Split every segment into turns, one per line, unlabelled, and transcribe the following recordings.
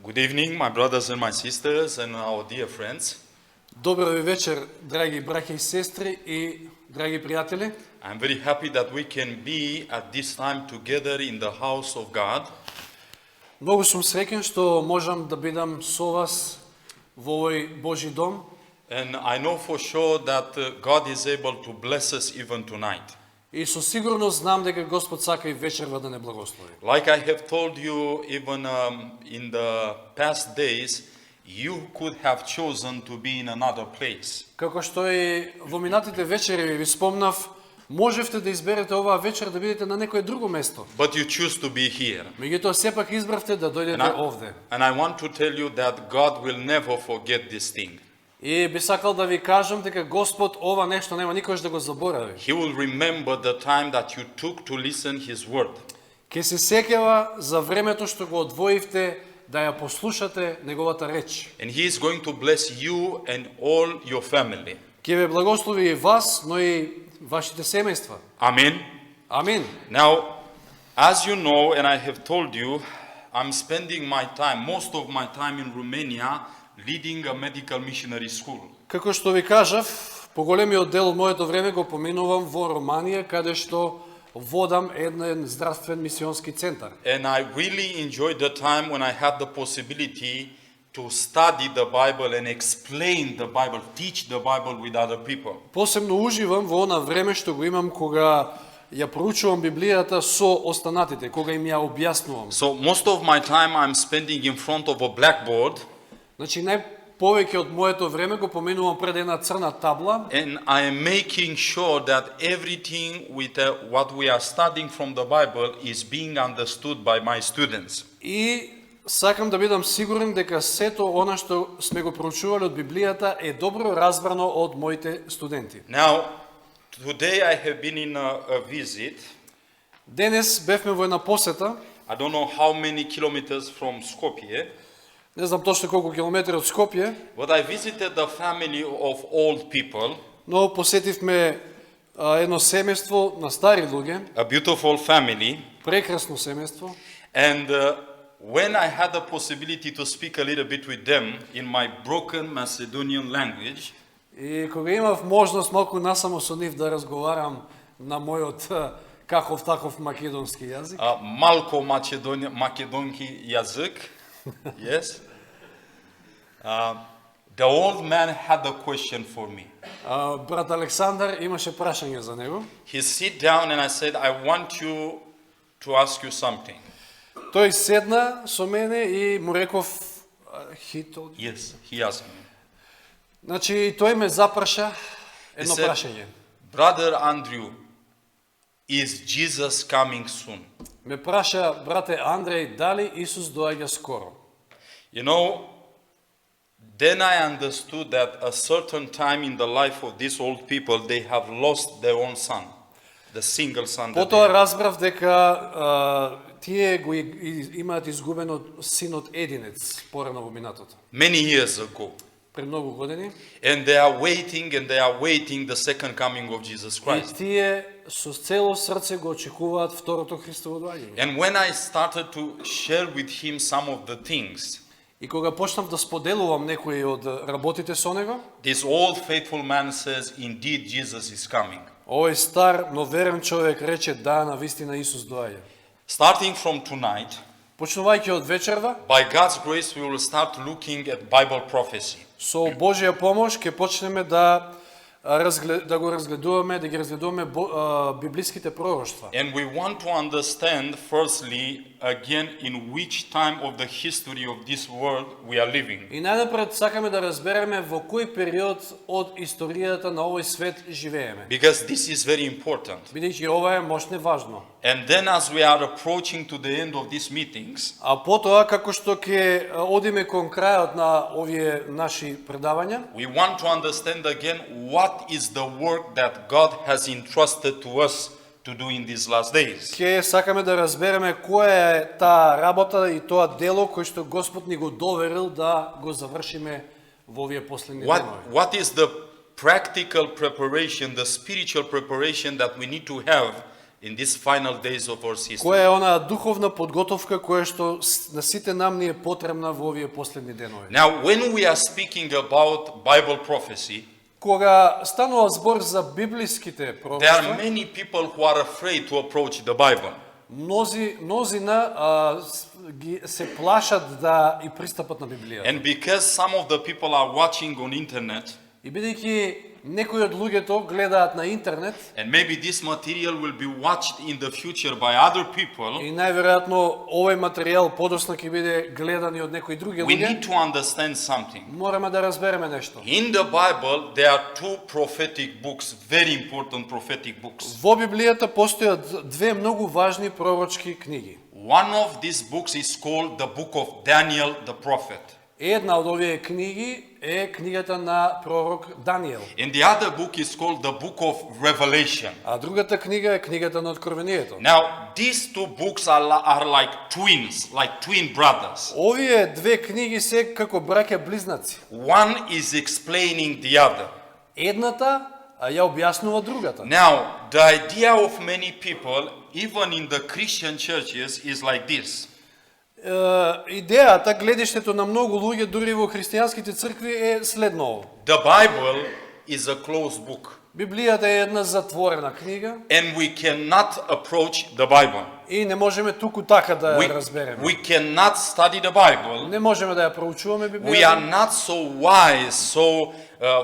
Good evening, my brothers and my sisters and our dear friends.
Добър ви вечер, драги браќа и сестри и драги пријатели.
I'm very happy that we can be at this time together in the house of God.
Многу сум среќен што можам да бидам со вас во овој Божи дом.
And I know for sure that God is able to bless us even tonight.
И со сигурност знам дека Господ сака и вечерва да не благослови.
Like I have told you even in the past days, you could have chosen to be in another place.
Како што и во минатите вечери ви спомнав, можевте да изберете оваа вечер да бидете на некое друго место.
But you choose to be here.
Меѓутоа сепак избравте да дојдете овде.
And I want to tell you that God will never forget this thing.
И би сакал да ви кажам дека Господ ова нешто нема никогаш да го заборави.
He will remember the time that you took to listen His word.
Ке се сеќава за времето што го одвоивте да ја послушате неговата реч.
And He is going to bless you and all your family.
Ке ве благослови и вас, но и вашите семејства.
Amen.
Амин.
Now, as you know, and I have told you, I'm spending my time, most of my time in Romania, leading a medical missionary school.
Како што ви кажав, поголемиот дел од моето време го поминувам во Романија, каде што водам еден здравствен мисионски центар.
And I really enjoyed the time when I had the possibility to study the Bible and explain the Bible, teach the Bible with other people.
Посебно уживам во она време што го имам кога ја проучувам Библијата со останатите, кога им ја објаснувам.
So most of my time I'm spending in front of a blackboard.
Значи најповеќе од моето време го поминувам пред една црна табла.
And I am making sure that everything with what we are studying from the Bible is being understood by my students.
И сакам да бидам сигурен дека сето она што сме го проучувале од Библијата е добро разбрано од моите студенти.
Now, today I have been in a visit.
Денес бевме во една посета.
I don't know how many kilometers from Skopje.
Не знам точно колку километри од Скопје.
But I visited the family of old people.
Но посетивме едно семејство на стари луѓе.
A beautiful family.
Прекрасно семејство.
And when I had the possibility to speak a little bit with them in my broken Macedonian language,
И кога имав можност малку насамо со нив да разговарам на мојот каков таков македонски јазик.
малко македонски јазик. Yes. The old man had a question for me.
Брат Александар имаше прашање за него.
He sit down and I said, I want you to ask you something.
Тој седна со мене и му реков, he told you?
Yes, he asked me.
Значи, тој ме запраша едно
said,
прашање.
Brother Andrew, is Jesus coming soon?
Ме праша, брате Андреј, дали Исус доаѓа скоро?
You know, then I understood that a certain time in the life of these old people, they have lost their own son, the single son.
Потоа разбрав дека тие го имаат изгубено синот единец порано во минатото.
Many years ago.
Пред многу години.
And they are waiting the second coming of Jesus
И
Christ.
тие со цело срце го очекуваат второто Христово доаѓање.
And when I started to share with him some of the things,
И кога почнав да споделувам некои од работите со него,
this old faithful man says, indeed Jesus is coming.
овој стар, но верен човек рече, да, навистина Исус доаѓа.
Starting from tonight,
Почнувајќи од вечерва,
by God's grace, we will start looking at Bible prophecy.
со Божја помош ќе почнеме да го разгледуваме, да ги разгледуваме библиските пророштва.
And we want to understand firstly again in which time of the history of this world we are living.
И најнапред сакаме да разбереме во кој период од историјата на овој свет живееме.
Because this is very important.
Бидејќи ова е мощне важно.
And then as we are approaching to the end of these meetings,
А потоа како што ќе одиме кон крајот на овие наши предавања,
we want to understand again what is the work that God has entrusted to us to do in these last days.
ќе сакаме да разбереме која е таа работа и тоа дело кој што Господ ни го доверил да го завршиме во овие последни денови.
What is the practical preparation, the spiritual preparation that we need to have in these final days of our history.
Која е онаа духовна подготовка која што на сите нам ни е потребна во овие последни денови.
Now, when we are speaking about Bible prophecy,
Кога станува збор за библиските
there are
пророќства,
many people who are afraid to approach the Bible.
мнозина се плашат да и пристапат на Библијата.
And because some of the people are watching on internet,
И бидејќи некои од луѓето гледаат на интернет,
and maybe this material will be watched in the future by other people,
и најверојатно овој материјал подоцна ќе биде гледан и од некои други
we need
луѓе,
to understand something.
мораме да разбереме нешто.
In the Bible, there are two prophetic books, very important prophetic books.
Во Библијата постојат две многу важни пророчки книги.
One of these books is called the book of Daniel the prophet.
Една од овие книги е книгата на пророк Даниел,
And the other book is called the book of Revelation.
а другата книга е книгата на Откровението.
Now, these two books are like twins, like twin brothers.
Овие две книги се како браќа близнаци.
One is explaining the other.
Едната ја објаснува другата.
Now, the idea of many people, even in the Christian churches, is like this.
Идејата, гледиштето на многу луѓе дури во христијанските цркви е следно.
The Bible is a closed book,
Библијата е една затворена книга
and we cannot approach the Bible.
и не можеме туку така да
We,
ја разбереме.
we cannot study the Bible.
Не можеме да ја проучуваме
We are
Библијата.
not so wise, so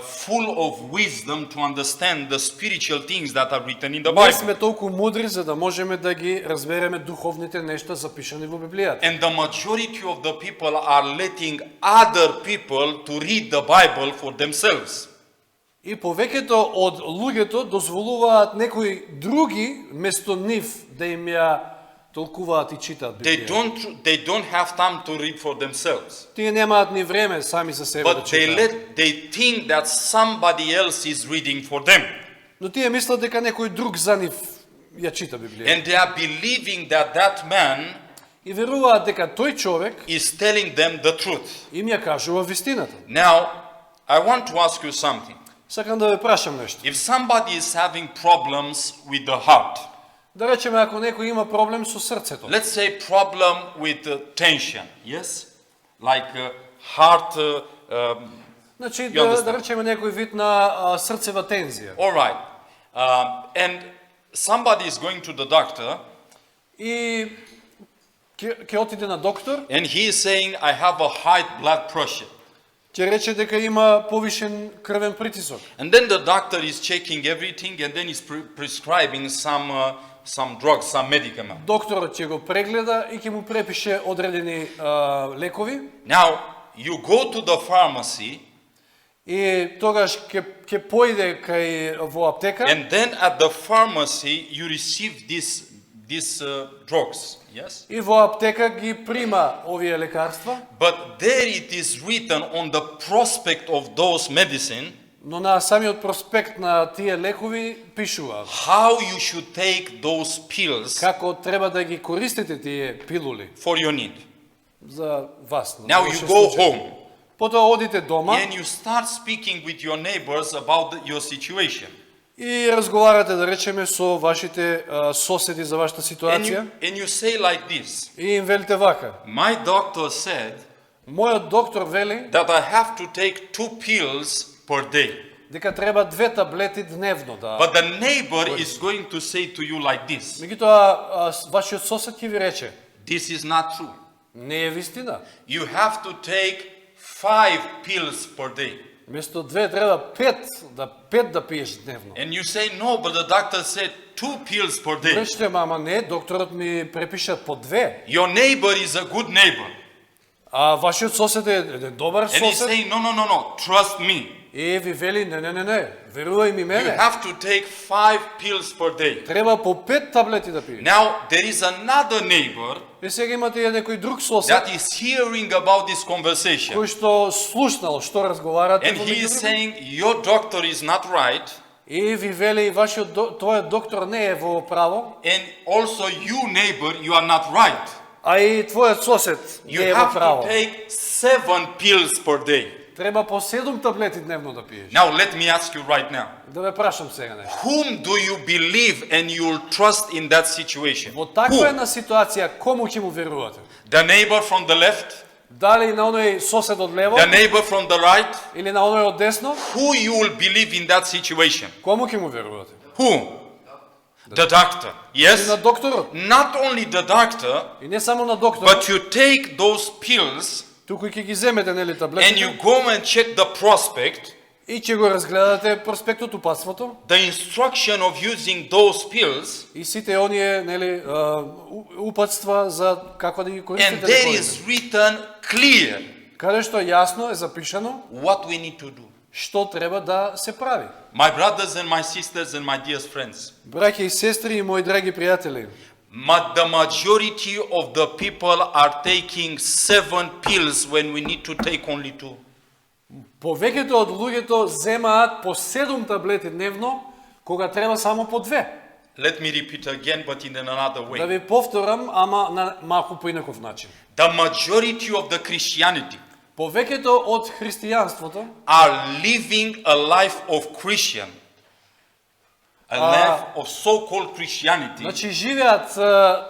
full of wisdom to understand the spiritual things that are written in the
Не
Bible.
сме толку мудри за да можеме да ги разбереме духовните нешта запишани во Библијата.
And the majority of the people are letting other people to read the Bible for themselves.
И повеќето од луѓето дозволуваат некои други место нив да им ја толкуваат и читаат
They
Библијата.
they don't have time to read for themselves.
Тие немаат ни време сами за себе да
But they
читаат.
they think that somebody else is reading for them.
Но тие мислат дека некој друг за нив ја чита Библијата.
And they are believing that that man
И веруваат дека тој човек
is telling them the truth.
им ја кажува вистината.
Now, I want to ask you something.
Сакам да ве прашам нешто.
If somebody is having problems with the heart,
Да речеме ако некој има проблем со срцето.
let's say problem with tension, yes? Like heart,
Значи
You understand?
да речеме некој вид на срцева тензија.
all right. And somebody is going to the doctor
И ќе отиде на доктор,
and he is saying, I have a high blood pressure.
ќе рече дека има повишен крвен притисок.
And then the doctor is checking everything and then is prescribing some drugs, some medicament.
Докторот ќе го прегледа и ќе му препише одредени лекови
Now, you go to the pharmacy
и тогаш ќе поиде кај во аптека
and then at the pharmacy you receive these drugs, yes?
и во аптека ги прима овие лекарства,
But there it is written on the prospect of those medicine
но на самиот проспект на тие лекови пишува
how you should take those pills
како треба да ги користите тие пилули
for your need.
за вас. на
Now you
вашиот
go
случај.
home
Потоа одите дома
and you start speaking with your neighbors about your situation.
и разговарате, да речеме, со вашите соседи за вашата ситуација
And you say like this,
и им велите вака.
my doctor said
Мојот доктор вели
that I have to take 2 pills per day.
дека треба 2 таблети дневно да.
But the neighbor is going to say to you like this,
Меѓутоа вашиот сосед ќе ви рече,
this is not true.
не е вистина.
You have to take 5 pills per day.
Место 2 треба 5 да пиеш дневно.
And you say, no, but the doctor said 2 pills per day.
Речете, мама, не, докторот ми препиша по 2.
Your neighbor is a good neighbor.
А вашиот сосед е добар
And he's
сосед
saying, no, trust me.
и ви вели, не, верувај ми
You
мене.
have to take 5 pills per day.
Треба по 5 таблети да пиеш.
Now, there is another neighbor
И сега имате и некој друг сосед
that is hearing about this conversation.
кој што слушнал што разговарате
And
во
he is
меѓу други.
saying, your doctor is not right.
И ви вели твојот доктор не е во право,
And also you neighbor, you are not right.
а и твојот сосед не
You
е во
have to
право.
take 7 pills per day.
Треба по 7 таблети дневно да пиеш.
Now let me ask you right now.
Да ве прашам сега нешто.
Whom do you believe and you'll trust in that situation?
Во таква
Who?
една ситуација, кому ќе му верувате?
The neighbor from the left?
Дали на оној сосед од лево
The neighbor from the right?
или на оној од десно?
Who you will believe in that situation?
Кому ќе му верувате?
Who? The doctor.
И на
Yes?
докторот.
Not only the doctor,
И не само на докторот,
but you take those pills
туку ќе ги земете нели
and
таблетите
you go and check the prospect,
и ќе го разгледате проспектот, упатството
the instruction of using those pills,
и сите оние нели упатства за како да ги
and
користите
there
лековите.
is written clear
Каде што јасно е запишано
what we need to do.
што треба да се прави.
My brothers and my sisters and my dear friends,
Браќа и сестри и мои драги пријатели,
the majority of the people are taking 7 pills when we need to take only 2.
повеќето од луѓето земаат по 7 таблети дневно, кога треба само по 2.
Let me repeat again, but in another
Да
way.
ви повторам, ама на малку поинаков начин.
The majority of the Christianity
Повеќето од христијанството
are living a life of Christian, a life of so-called Christianity
значи живеат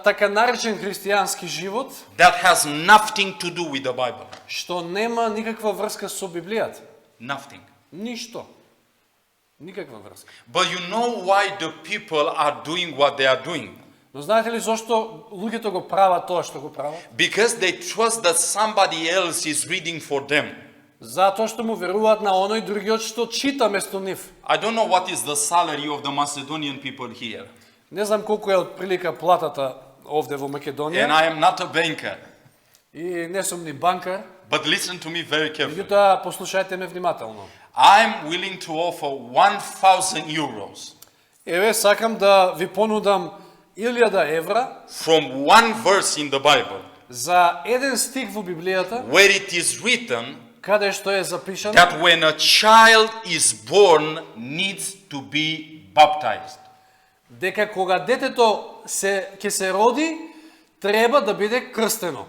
така наречен христијански живот,
that has nothing to do with the Bible.
што нема никаква врска со Библијата.
Nothing.
Ништо. Никаква врска.
But you know why the people are doing what they are doing?
Но знаете ли зошто луѓето го прават тоа што го прават?
Because they trust that somebody else is reading for them.
Затоа што му веруваат на оној другиот што чита место нив.
I don't know what is the salary of the Macedonian people here.
Не знам колку е од прилика платата овде во
And
Македонија
I am not a banker.
и не сум ни банкар,
But listen to me very carefully.
меѓутоа послушајте ме внимателно.
I'm willing to offer 1,000 euros
Еве сакам да ви понудам 1000 евра
from one verse in the Bible
за еден стих во Библијата,
where it is written
каде што е запишано
that when a child is born needs to be baptized.
дека кога детето ќе се роди, треба да биде крстено.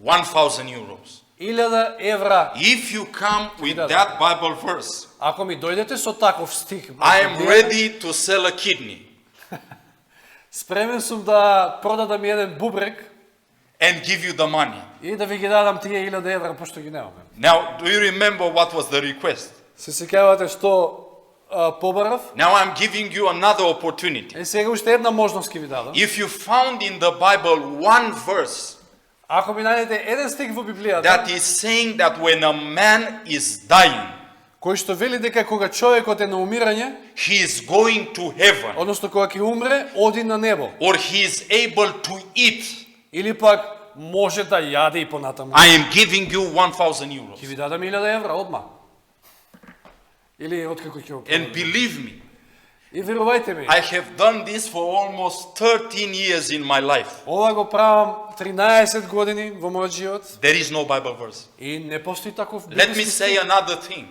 1,000 euros.
1000 евра.
If you come with
Да, да.
that Bible verse,
Ако ми дојдете со таков стих,
I am ready to sell a kidney
спремен сум да продадам еден бубрек
and give you the money.
и да ви ги дадам тие 1000 евра, пошто ги немаме.
Now, do you remember what was the request?
Се сеќавате што побарав?
Now I'm giving you another opportunity.
Е, сега уште една можност ќе ви дадам.
If you found in the Bible one verse
Ако ми најдете еден стих во Библијата,
that is saying that when a man is dying,
кој што вели дека кога човекот е на умирање,
he is going to heaven,
односно кога ќе умре, оди на небо,
or he is able to eat,
или пак може да јаде и понатаму,
I am giving you 1,000
ќе
euros.
ви дадам 1000 евра одма. Или откако ќе го
And
продадам.
believe me,
И верувајте ми,
I have done this for almost 13 years in my life.
ова го правам 13 години во мојот живот
There is no Bible verse.
и не постои таков
Let me
библиски
say
стих.
another thing.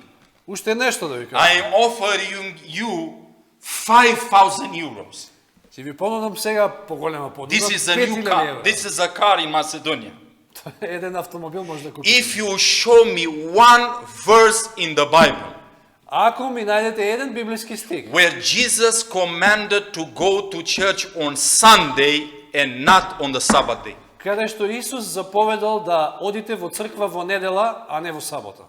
Уште нешто да ви кажам.
I am offering you 5,000 euros.
Ќе ви понудам сега поголема понуда.
This is a new
5000
car.
евра.
This is a car in Macedonia.
Еден автомобил може да купите.
If you show me one verse in the Bible
Ако ми најдете еден библиски стих,
where Jesus commanded to go to church on Sunday and not on the Sabbath day,
каде што Исус заповедал да одите во црква во недела, а не во сабота.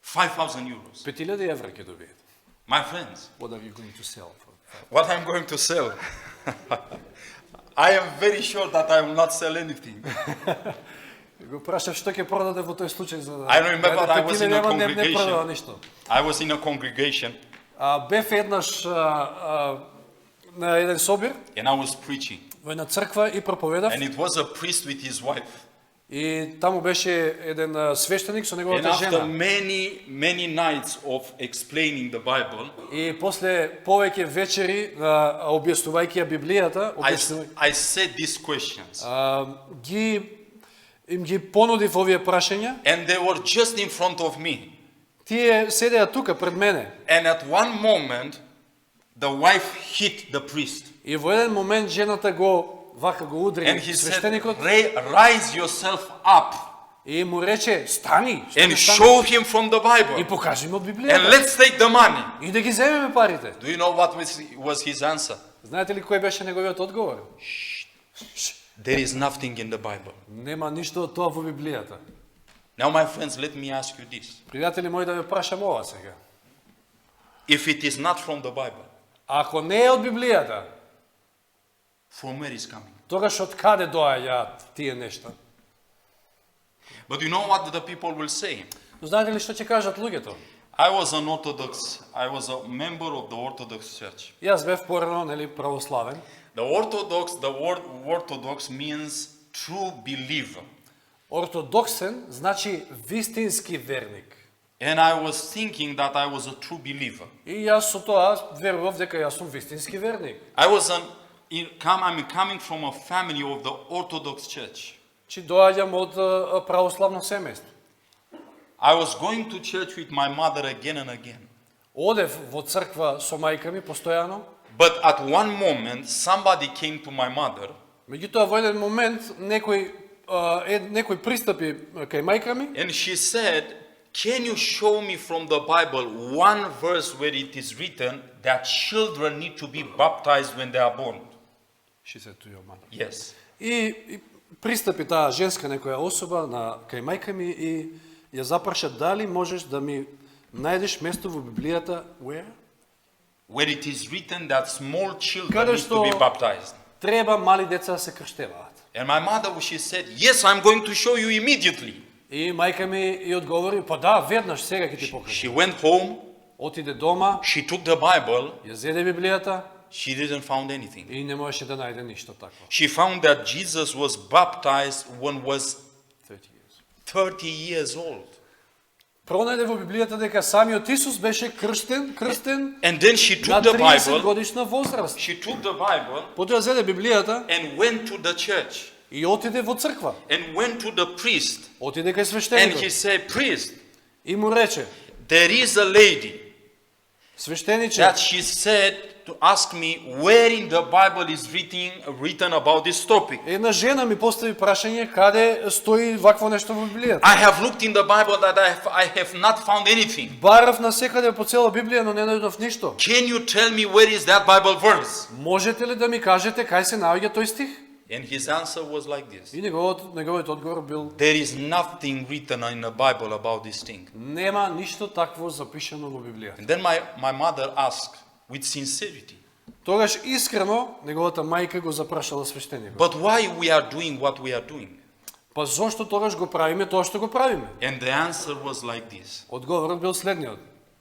5,000 euros.
5000 евра ќе добиете.
My friends,
What are you going to sell for?
what I'm going to sell? I am very sure that I will not sell anything.
Го прашав што ќе продаде во тој случај за да.
I remember
Дајде
I was in
5000
a
евра, не
congregation.
продава ништо.
I was in a congregation
Бев еднаш на еден собир
and I was preaching.
во една црква и проповедав.
And it was a priest with his wife.
И таму беше еден свештеник со
And
неговата
after
жена.
many nights of explaining the Bible,
И после повеќе вечери објаснувајќи ја Библијата,
I said these questions.
им ги понудив овие прашања.
And they were just in front of me.
Тие седеа тука пред мене.
And at one moment, the wife hit the priest.
И во еден момент жената го вака го удри
And he said,
свештеникот
Rise yourself up
И му рече, стани, што
and
не стани?
show him from the
И
Bible.
покажи му од
And
Библијата.
let's take the money.
И да ги земеме парите.
Do you know what was his answer?
Знаете ли кој беше неговиот одговор?
There is nothing in the Bible.
Нема ништо од тоа во Библијата.
Now, my friends, let me ask you this.
Пријатели мои, да ве прашам ова сега.
If it is not from the Bible,
Ако не е од Библијата,
from where is coming?
тогаш од каде доаѓаат тие нешта?
But you know what the people will say?
Но знаете ли што ќе кажат луѓето?
I was a member of the Orthodox Church.
Јас бев порано, нели, православен.
The word Orthodox means true believer.
Ортодоксен значи вистински верник.
And I was thinking that I was a true believer.
И јас со тоа верував дека јас сум вистински верник.
I'm coming from a family of the Orthodox Church.
Чи доаѓам од православно семејство.
I was going to church with my mother again and again.
Одев во црква со мајка ми постојано.
But at one moment, somebody came to my mother
Меѓутоа во еден момент некој пристапи кај мајка ми
and she said, "Can you show me from the Bible one verse where it is written that children need to be baptized when they are born?"
She said to your mother.
Yes.
И пристапи таа женска некоја особа кај мајка ми и ја запраша дали можеш да ми најдеш место во Библијата
Where it is written that small children
Каде
need to be
што
baptized.
треба мали деца да се крштеваат.
And my mother, she said, "Yes, I'm going to show you immediately."
И мајка ми и одговори, па да, веднаш сега ќе ти
She
покажам.
went home,
Отиде дома,
she took the Bible,
ја зеде Библијата
she didn't find anything.
и не можеше да најде ништо такво.
She found that Jesus was baptized when was
30 years.
30 years old.
Пронајде во Библијата дека самиот Исус беше крстен
And then she
на
took the
30
Bible,
годишна возраст.
she took the Bible
Потоа зеде Библијата
and went to the church
и отиде во црква.
and went to the priest.
Отиде кај
And
свештеникот
he said, "Priest,
и му рече,
there is a lady
свештениче,
that she said to ask me where in the Bible is written about this topic.
една жена ми постави прашање каде стои вакво нешто во Библијата.
I have looked in the Bible that I have not found anything.
Барав насекаде по цела Библија, но не најдов ништо.
Can you tell me where is that Bible verse?"
Можете ли да ми кажете кај се наоѓа тој стих?
And his answer was like this.
И неговиот одговор бил,
There is nothing written in the Bible about this thing.
нема ништо такво запишано во Библијата.
And then my mother asked with sincerity,
Тогаш искрено неговата мајка го запрашала свештеникот.
"But why we are doing what we are doing?"
Па зошто тогаш го правиме тоа што го правиме?
And the answer was like this.
Одговорот бил следниот.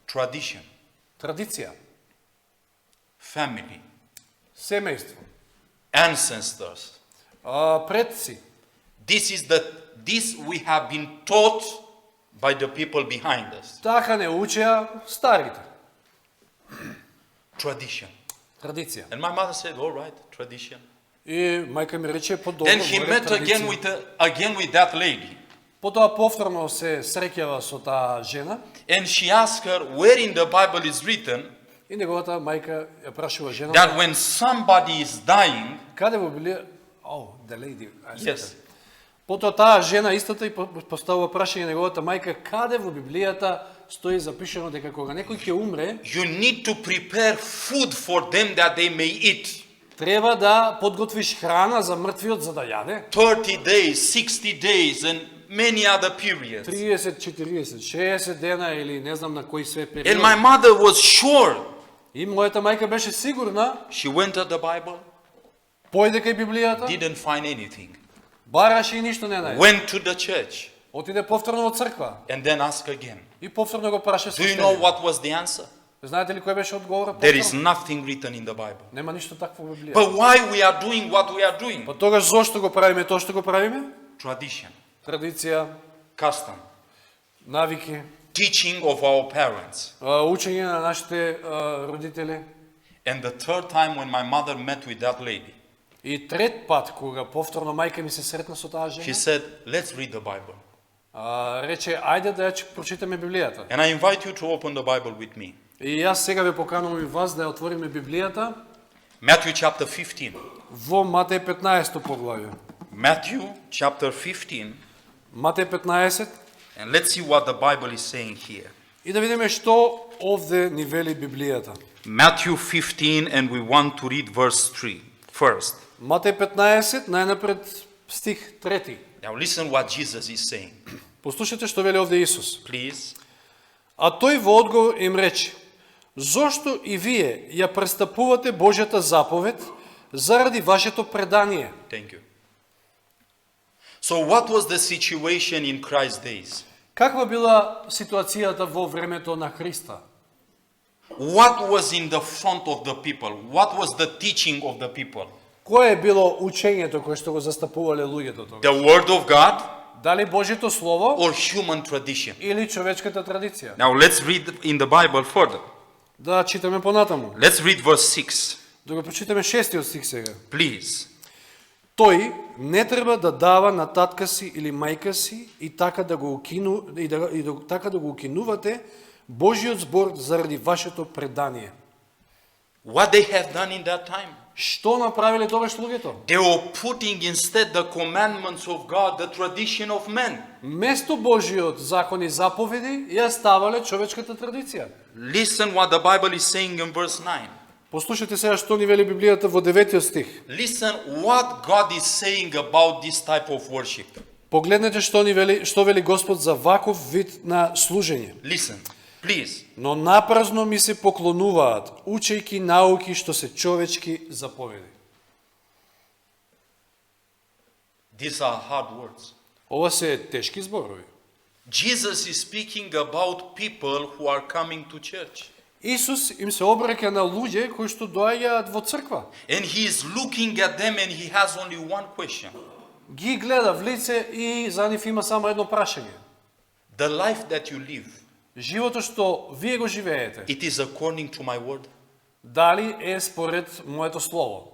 Tradition,
Традиција,
family,
семејство,
ancestors.
предци.
This we have been taught by the people behind us.
Така не учеа старите.
Tradition.
Традиција.
And my mother said, "All right, tradition."
И мајка ми рече подобро.
Then he met again with that lady.
Потоа повторно се среќава со таа жена
And she asked her, "Where in the Bible is written
и неговата мајка ја прашува жената
that when somebody is dying?"
каде во Библија. The lady.
Yes.
Потоа таа жена истата и поставува прашање неговата мајка каде во Библијата стои запишано дека кога некој ќе умре,
You need to prepare food for them that they may eat.
треба да подготвиш храна за мртвиот за да јаде.
30 days, 60 days, and many other periods.
30, 40, 60 дена или не знам на кој све период.
And my mother was sure.
И мојата мајка беше сигурна,
She went to the Bible,
појде кај Библијата,
didn't find anything.
бараше и ништо не најде.
Went to the church,
Отиде повторно во црква
and then asked again.
и повторно го праша
Do you know
свештеникот.
what was the answer?
Знаете ли кој беше одговорот?
There is
повторно?
nothing written in the Bible.
Нема ништо такво во Библијата.
But why we are doing what we are doing?
Па тогаш зошто го правиме тоа што го правиме?
Tradition,
Традиција,
custom,
навики,
teaching of our parents.
учење на нашите родители.
And the third time when my mother met with that lady,
И трет пат, кога повторно мајка ми се сретна со таа
she
жена,
said, "Let's read the Bible."
рече, ајде да ја прочитаме Библијата.
And I invite you to open the Bible with me.
И јас сега ве поканувам и вас да ја отвориме Библијата
Matthew chapter 15.
во Матеј 15 поглавје.
Matthew chapter 15.
Матеј 15.
And let's see what the Bible is saying here.
И да видиме што овде ни вели Библијата.
Matthew 15, and we want to read verse 3 first.
Матеј 15, најнапред стих 3.
Now listen what Jesus is saying.
Послушайте што вели овде Исус.
Please.
А тој во одговор им рече: зошто и вие ја престапувате Божјата заповед заради вашето предание?
Thank you. So what was the situation in Christ's days?
Каква била ситуацијата во времето на Христа?
What was in the front of the people? What was the teaching of the people?
Кое е било учењето кое што го застапувале луѓето тогаш?
The word of God
Дали Божјето слово
or human tradition?
или човечката традиција?
Now let's read in the Bible further.
Да читаме понатаму.
Let's read verse 6.
Да го прочитаме 6 стих сега.
Please.
Тој не треба да дава на татка си или мајка си и така да го така да го укинувате Божјиот збор заради вашето предание.
What they have done in that time?
Што направиле тогаш луѓето?
They were putting instead the commandments of God, the tradition of men.
Место Божјиот закон и заповеди ја ставале човечката традиција.
Listen what the Bible is saying in verse 9.
Послушайте сега што ни вели Библијата во 9 стих.
Listen what God is saying about this type of worship.
Погледнете што вели Господ за ваков вид на служење.
Listen, please.
Но напразно ми се поклонуваат, учејќи науки што се човечки заповеди.
These are hard words.
Ова се тешки зборови.
Jesus is speaking about people who are coming to church.
Исус им се обраќа на луѓе кои што доаѓаат во црква.
And he is looking at them and he has only one question.
Ги гледа в лице и за нив има само едно прашање.
The life that you live,
Животот што вие го живеете,
it is according to my word?
дали е според моето слово?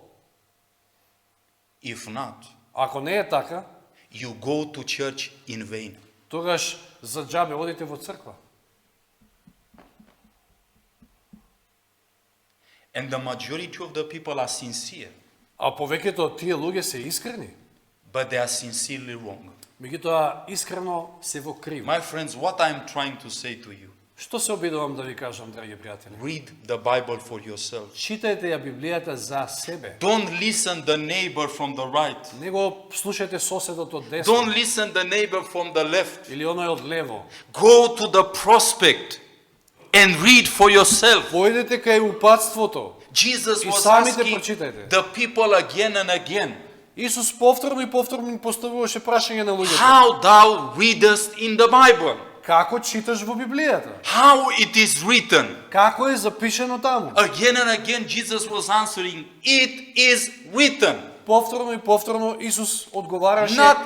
If not,
Ако не е така,
you go to church in vain.
тогаш за џабе одите во црква.
And the majority of the people are sincere,
А повеќето од тие луѓе се искрени,
but they are sincerely wrong.
меѓутоа искрено се во криво.
My friends, what I'm trying to say to you,
Што се обидувам да ви кажам, драги пријатели?
read the Bible for yourself.
Читајте ја Библијата за себе.
Don't listen the neighbor from the right.
Не го слушајте соседот од десно
Don't listen the neighbor from the left.
или оној од лево.
Go to the prospect and read for yourself.
Појдете кај упатството.
Jesus
И
was
самите
asking
прочитајте.
the people again and again,
Исус повторно и повторно поставуваше прашање на луѓето.
how thou readest in the Bible,
Како читаш во Библијата?
how it is written.
Како е запишено таму?
Again and again Jesus was answering, it is written.
Повторно и повторно Исус одговараше,
Not-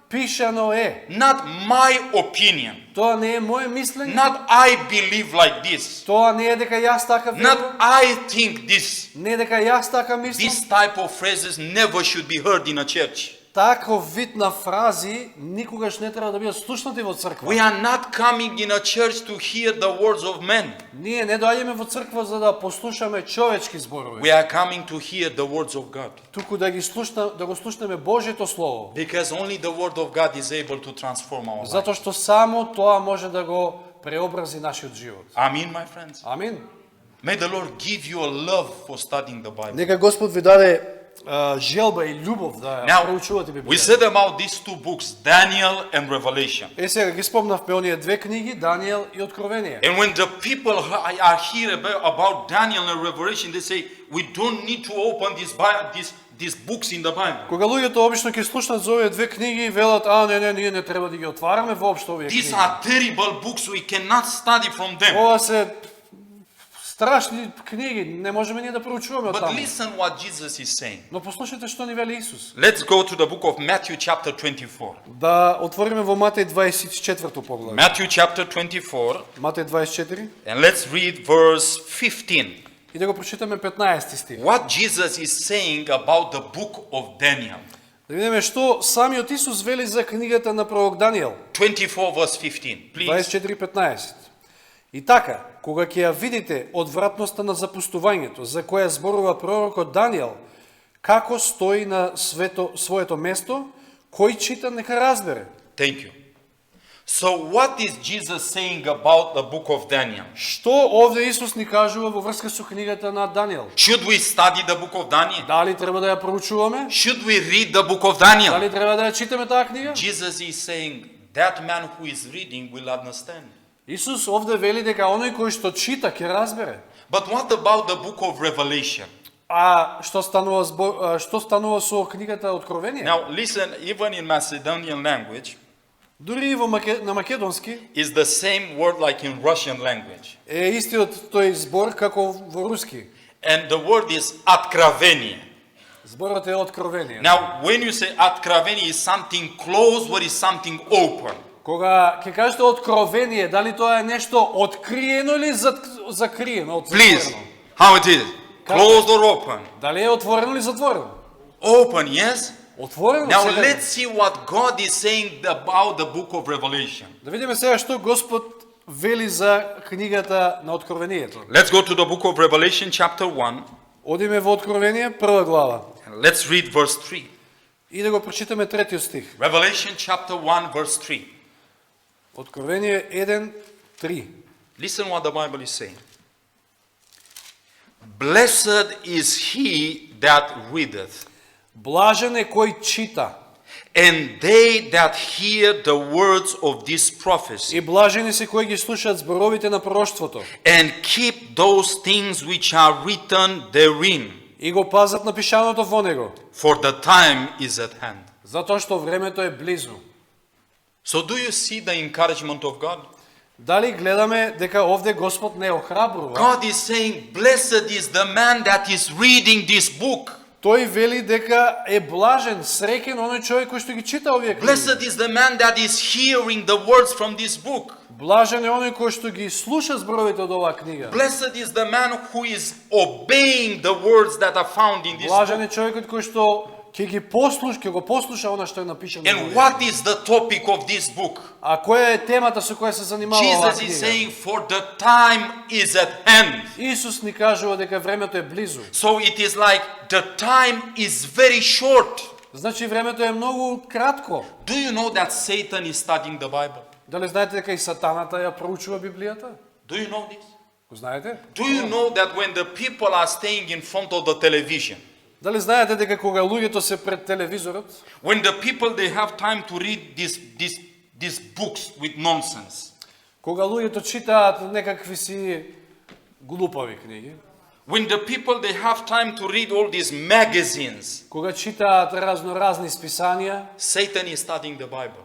пишано е.
Not my opinion.
Тоа не е моје мислење.
Not I believe like this.
Тоа не е дека јас така
Not
верувам.
I think this.
Не е дека јас така мислам.
This type of phrases never should be heard in a church.
Таков вид на фрази никогаш не треба да бидат слушнати во црква.
We are not coming in a church to hear the words of men.
Ние не доаѓаме во црква за да послушаме човечки зборови,
We are coming to hear the words of God.
туку да го слушнеме Божјето слово,
Because only the word of God is able to transform our life.
затоа што само тоа може да го преобрази нашиот живот.
Amen, my friends.
Амин.
May the Lord give you a love for studying the Bible.
Нека Господ ви даде желба и љубов да
Now,
проучувате
we
Библијата.
said about these two books, Daniel and Revelation.
Сега ги спомнавме оние две книги, Даниел и Откровение.
And when the people are here about Daniel and Revelation, they say, we don't need to open these books in the Bible.
Кога луѓето обично ќе слушнат за овие две книги и велат, не, ние не треба да ги отвараме воопшто овие
These
книги.
are terrible books, we cannot study from them.
Ова се страшни книги, не можеме ние да проучуваме од
But
таму.
listen what Jesus is saying.
Но послушайте што ни вели Исус.
Let's go to the book of Matthew chapter 24.
Да отвориме во Матеј 24 поглавје.
Matthew chapter 24,
Матеј 24
and let's read verse 15.
и да го прочитаме 15 стих.
What Jesus is saying about the book of Daniel.
Да видиме што самиот Исус вели за книгата на пророк Даниел.
24 verse 15. Please.
24:15. И така, кога ќе ја видите одвратноста на запустувањето, за која зборува пророкот Даниел, како стои на своето место, кој чита нека разбере.
Thank you. So what is Jesus saying about the book of Daniel?
Што овде Исус ни кажува во врска со книгата на Даниел?
Should we study the book of Daniel?
Дали треба да ја проучуваме?
Should we read the book of Daniel?
Дали треба да ја читаме таа книга?
Jesus is saying that man who is reading will understand.
Исус овде вели дека оној кој што чита ќе разбере.
But what about the book of Revelation?
А што станува со книгата Откровение?
Now listen, even in Macedonian language
Дури и на македонски
is the same word like in Russian language.
е истиот тој збор како во руски.
And the word is откровение.
Зборот е откровение.
Now when you say откровение is something closed or is something open?
Кога ќе кажете откровение, дали тоа е нешто откриено или закриено?
Please, how it is? Closed or open?
Дали е отворено или затворено?
Open, yes?
Отворено.
Now
секаде.
let's see what God is saying about the book of Revelation.
Да видиме сега што Господ вели за книгата на Откровението.
Let's go to the book of Revelation chapter 1.
Одиме во Откровение, прва глава.
And let's read verse 3.
И да го прочитаме третиот стих.
Revelation chapter 1 verse 3.
Откровение 1:3.
Listen what the Bible is saying. Blessed is he that readeth,
Блажен е кој чита,
and they that hear the words of this prophecy,
и блажени се кои ги слушаат зборовите на пророштвото,
and keep those things which are written therein,
и го пазат напишаното во него,
for the time is at hand.
затоа што времето е близу.
So do you see the encouragement of God?
Дали гледаме дека овде Господ не охрабрува?
God is saying, blessed is the man that is reading this book.
Тој вели дека е блажен, среќен оној човек кој што ги чита овие книги.
Blessed is the man that is hearing the words from this book.
Блажен е оној кој што ги слуша зборовите од оваа книга.
Blessed is the man who is obeying the words that are found in this
Блажен
book.
е човекот кој што ќе го послуша она што е напишано.
And what is the topic of this book?
А која е темата со која се занимава оваа
Jesus is
книга?
saying, for the time is at hand.
Исус ни кажува дека времето е близу.
So it is like the time is very short.
Значи времето е многу кратко.
Do you know that Satan is studying the Bible?
Дали знаете дека и сатаната ја проучува Библијата?
Do you know this?
Го знаете?
Do you know that when the people are staying in front of the television,
Дали знаете дека кога луѓето се пред телевизорот,
when the people they have time to read these books with nonsense,
кога луѓето читаат некакви си глупави книги,
when the people they have time to read all these magazines,
кога читаат разни списанија,
Satan is studying the Bible.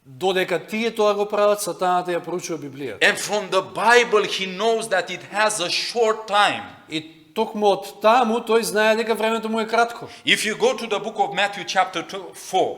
додека тие тоа го прават, сатаната ја проучува Библијата.
And from the Bible he knows that it has a short time.
И токму од таму тој знае дека времето му е кратко.
If you go to the book of Matthew chapter 4,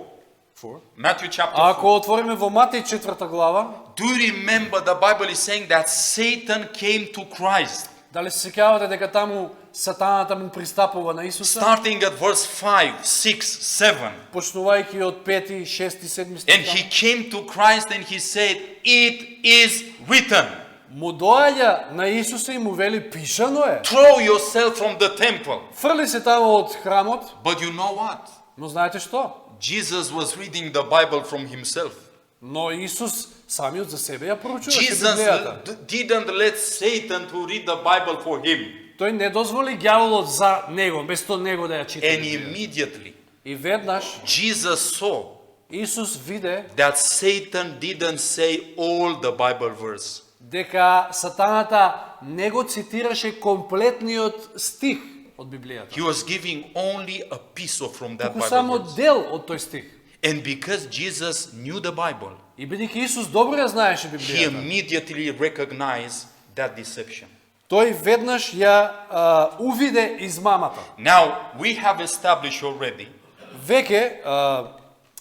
Matthew chapter 4,
Ако отвориме во Матеј 4 глава,
do you remember the Bible is saying that Satan came to Christ?
дали се сеќавате дека таму сатаната му пристапува на Исуса,
Starting at verse 5, 6, 7.
почнувајќи од 5, 6, 7
And
стих.
he came to Christ and he said, it is written.
Му доаѓа на Исуса и му вели пишано е.
Throw yourself from the temple.
Фрли се таму од храмот,
But you know what?
но знаете што?
Jesus was reading the Bible from himself.
Но Исус самиот за себе ја проучуваше
Jesus
Библијата.
didn't let Satan to read the Bible for him.
Тој не дозволи ѓаволот за него, вместо него да ја чита.
And
Библијата.
immediately,
И веднаш
Jesus saw
Исус виде
that Satan didn't say all the Bible verse.
дека сатаната не го цитираше комплетниот стих од Библијата.
He was giving only a piece of from that
Туку
Bible
само
verse.
дел од тој стих.
And because Jesus knew the Bible,
И бидејќи Исус добро ја знаеше
he
Библијата,
immediately recognized that deception.
тој веднаш ја увиде измамата.
Now, we have established already
Веќе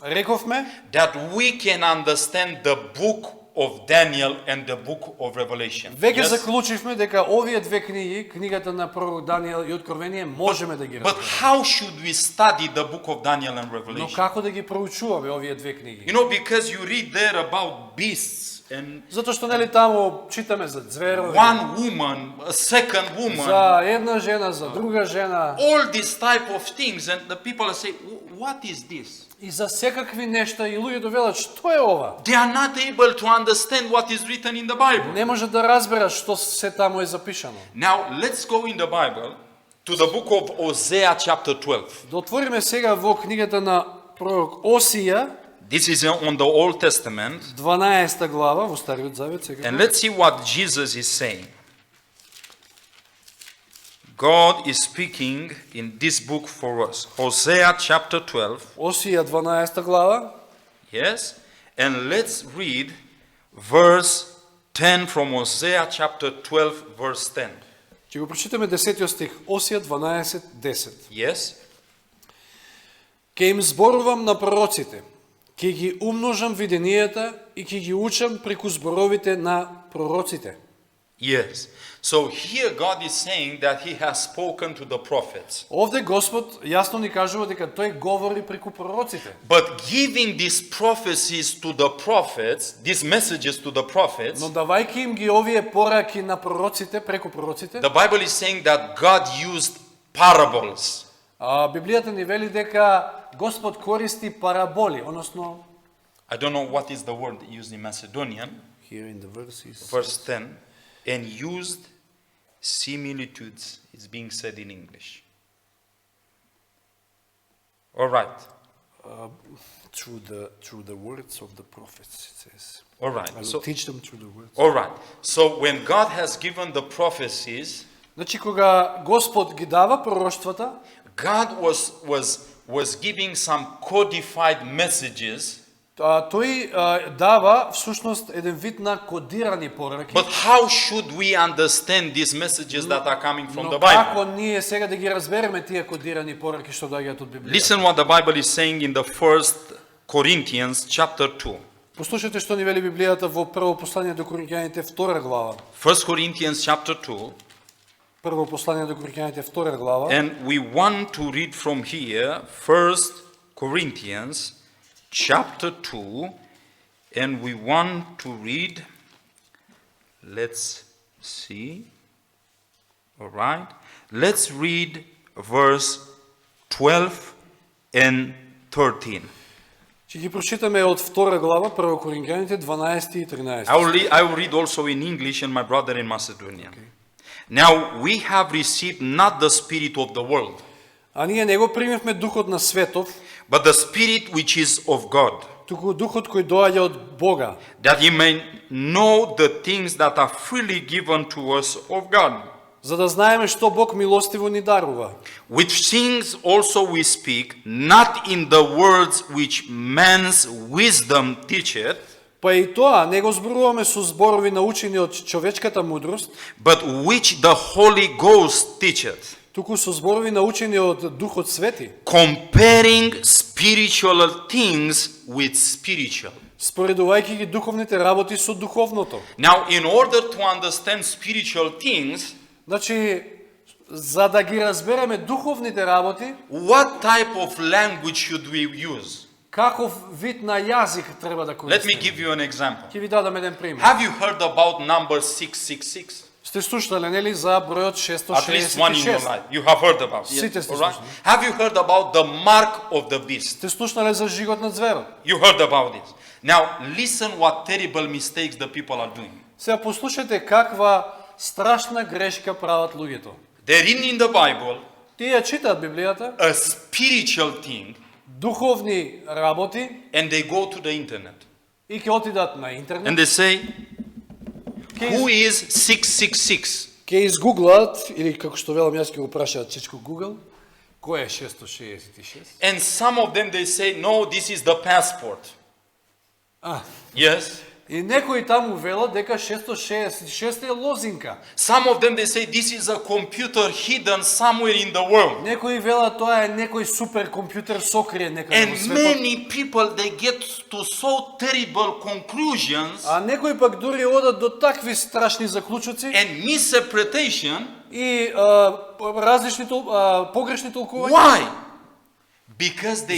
рековме
that we can understand the book of Daniel and the book of Revelation.
Веќе
Yes?
заклучивме дека овие две книги, книгата на пророк Даниел и Откровение, можеме да ги
But
разбереме.
how should we study the book of Daniel and
Но
Revelation?
како да ги проучуваме овие две книги?
You know, because you read there about beasts and
Затоа што нели таму читаме за зверови,
one woman, a second woman,
за една жена, за друга жена.
all this type of things, and the people say, what is this?
И за секакви нешта и луѓето велат што е ова?
They are not able to understand what is written in the Bible.
Не може да разберат што се таму е запишано.
Now, let's go in the Bible to the book of Hosea chapter 12.
Да отвориме сега во книгата на пророк Осија,
This is on the Old Testament.
12 глава во Стариот Завет сега.
And let's see what Jesus is saying. God is speaking in this book for us. Hosea chapter 12.
Осија 12 глава.
Yes. And let's read verse 10 from Hosea chapter 12 verse 10.
Ќе го прочитаме 10 стих. Осија 12:10.
Yes.
Ке им зборувам на пророците, ке ги умножам виденијата и ке ги учам преку зборовите на пророците.
Yes. So here God is saying that he has spoken to the prophets.
Овде Господ јасно ни кажува дека тој говори преку пророците.
But giving these prophecies to the prophets, these messages to the prophets,
Но давајќи им ги овие пораки на пророците, преку пророците,
the Bible is saying that God used parables.
Библијата ни вели дека Господ користи параболи, односно
I don't know what is the word used in Macedonian,
here in the verses.
verse 10, and used similitudes, it's being said in English. All right,
Through the words of the prophets, it says.
all
I
right.
will
So,
teach them through the words.
all right. So when God has given the prophecies,
Значи кога Господ ги дава пророштвата,
God was giving some codified messages.
тој дава всушност еден вид на кодирани пораки.
But how should we understand these messages that are coming from
Но
the Bible?
како ние сега да ги разбереме тие кодирани пораки што доаѓаат од Библијата?
Listen what the Bible is saying in the 1 Corinthians chapter 2.
Послушайте што ни вели Библијата во прво послание до Коринќаните 2 глава.
1 Corinthians chapter 2.
Прво послание до Коринќаните 2 глава.
And we want to read from here 1 Corinthians chapter 2, and we want to read, let's see, all right, let's read verse 12 and 13.
Ќе ги прочитаме од 2 глава, прво Коринќаните 12 и 13.
I will read also in English and my brother in Macedonian. Now we have received not the spirit of the world,
А ние не го примевме духот на светов,
but the spirit which is of God,
туку духот кој доаѓа од Бога,
that ye may know the things that are freely given to us of God.
за да знаеме што Бог милостиво ни дарува.
Which things also we speak, not in the words which man's wisdom teacheth,
Па и тоа не го зборуваме со зборови научени од човечката мудрост,
but which the Holy Ghost teacheth,
туку со зборови научени од Духот Свети,
comparing spiritual things with spiritual.
споредувајќи ги духовните работи со духовното.
Now, in order to understand spiritual things,
Значи, за да ги разбереме духовните работи,
what type of language should we use?
каков вид на јазик треба да
Let me
користиме?
give you an example.
Ќе ви дадам еден пример.
Have you heard about number 666?
Сте слушнале, нели, за бројот
At least one in your
666?
life. You have heard about it.
Сите сте
All right?
слушнали.
Have you heard about the mark of the beast?
Сте слушнале за жигот на зверот?
You heard about it. Now, listen what terrible mistakes the people are doing.
Сега послушайте каква страшна грешка прават луѓето.
They read in the Bible
Тие читаат Библијата,
a spiritual thing
духовни работи,
and they go to the internet
и ќе отидат на
and
интернет,
they say,
ќе
who is 666?
ќе изгуглаат, или како што велам јас ќе го прашаат чичко Google, кој е 666?
And some of them they say, no, this is the passport. Yes.
И некои таму велат дека 666 е лозинка.
Some of them they say, this is a computer hidden somewhere in the world.
Некои велат тоа е некој супер компјутер сокрие некаде
And
во светот.
many people they get to so terrible conclusions
А некои пак дури одат до такви страшни заклучоци
and misinterpretation.
и различни погрешни толкувања.
Why?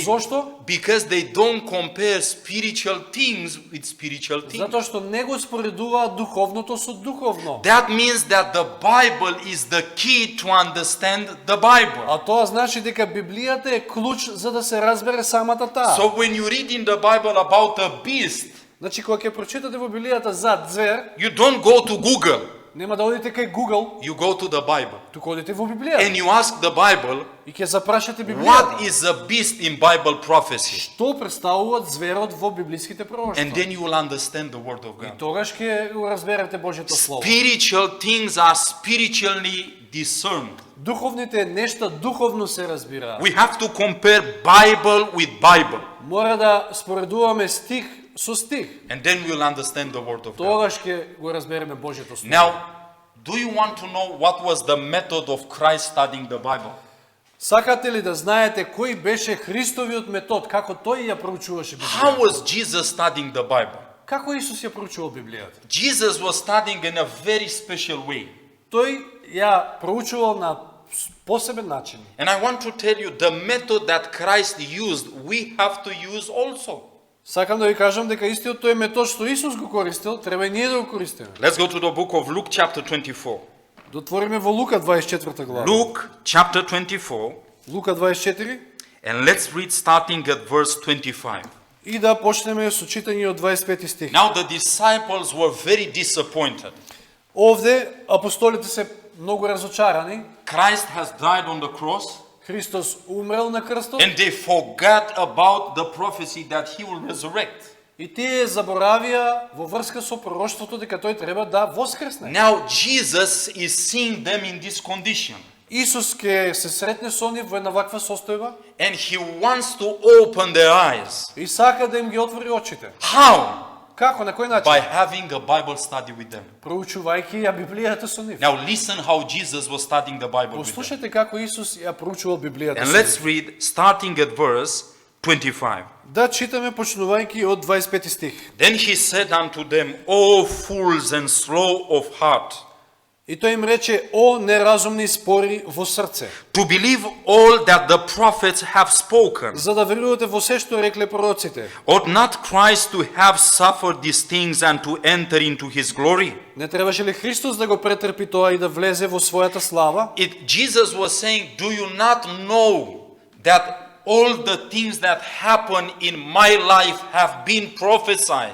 Зошто?
Because they don't compare spiritual things with spiritual things.
Затоа што не го споредуваат духовното со духовно.
That means that the Bible is the key to understand the Bible.
А тоа значи дека Библијата е клуч за да се разбере самата таа.
So when you read in the Bible about a beast,
Значи кога ќе прочитате во Библијата за звер,
you don't go to Google,
нема да одите кај Google,
you go to the Bible.
туку одите во
And
Библијата
you ask the Bible,
и ќе запрашате
what
Библијата.
is a beast in Bible prophecy?
Што представуваат зверот во библиските
And
пророштва?
then you will understand the Word of
И
God.
тогаш ќе го разберете Божјото Слово.
Spiritual things are spiritually discerned.
Духовните нешта духовно се разбираат.
We have to compare Bible with Bible.
Мора да споредуваме стих со стих.
And then we'll understand the Word of God.
Тогаш ќе го разбереме Божјото Слово.
Now, do you want to know what was the method of Christ studying the Bible?
Сакате ли да знаете кој беше Христовиот метод, како тој ја проучуваше
How
Библијата?
was Jesus studying the Bible?
Како Исус ја проучувал Библијата?
Jesus was studying in a very special way.
Тој ја проучувал на посебен начин.
And I want to tell you the method that Christ used, we have to use also.
Сакам да ви кажам дека истиот тој метод што Исус го користил, треба и ние да го користиме.
Let's go to the book of Luke chapter 24.
Да отвориме во Лука 24 глава.
Luke chapter 24,
Лука 24
and let's read starting at verse 25.
и да почнеме со читање од 25 стих.
Now the disciples were very disappointed.
Овде апостолите се многу разочарани.
Christ has died on the cross,
Христос умрел на крстот
and they forgot about the prophecy that he will resurrect.
и тие заборавија во врска со пророштвото дека тој треба да воскресне.
Now Jesus is seeing them in this condition,
Исус ќе се сретне со нив во една ваква состојба
and he wants to open their eyes.
и сака да им ги отвори очите.
How?
Како, на кој начин?
By having a Bible study with them.
Проучувајќи ја Библијата со нив.
Now listen how Jesus was studying the Bible with them.
Послушайте како Исус ја проучувал Библијата
And
со
let's
нив.
read starting at verse 25.
Да читаме почнувајќи од 25 стих.
Then he said unto them, O fools and slow of heart,
И тој им рече: "О неразумни спори во срце,
to believe all that the prophets have spoken.
за да верувате во се што рекле пророците.
Ought not Christ to have suffered these things and to enter into his glory?"
Не требаше ли Христос да го претрпи тоа и да влезе во својата слава?
Jesus was saying, do you not know that all the things that happen in my life have been prophesied?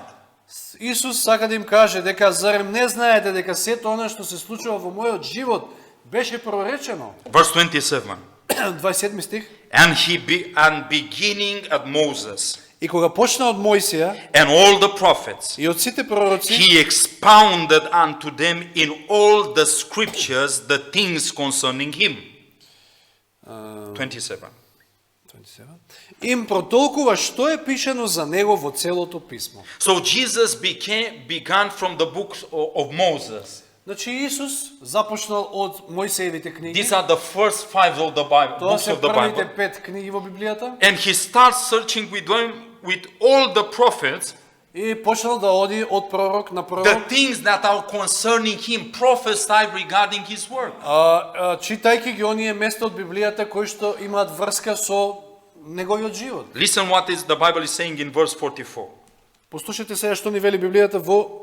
Исус сака да им каже дека зарем не знаете дека сето она што се случува во мојот живот беше проречено.
Verse 27.
27 стих.
And beginning at Moses
И кога почна од Мојсија
and all the prophets,
и од сите пророци,
he expounded unto them in all the scriptures the things concerning him. 27.
им протолкува што е пишано за него во целото писмо.
So Jesus began from the books of Moses.
Значи Исус започнал од Мојсеевите книги.
These are the first five of the Bible,
Тоа
books
се
of the
првите
Bible.
5 книги во Библијата.
And he starts searching with them, with all the prophets,
И почнал да оди од пророк на
the
пророк,
things that are concerning him, prophesied regarding his work.
читајќи ги оние места од Библијата кои што имаат врска со неговиот живот.
Listen what is the Bible is saying in verse 44.
Послушайте сега што ни вели Библијата во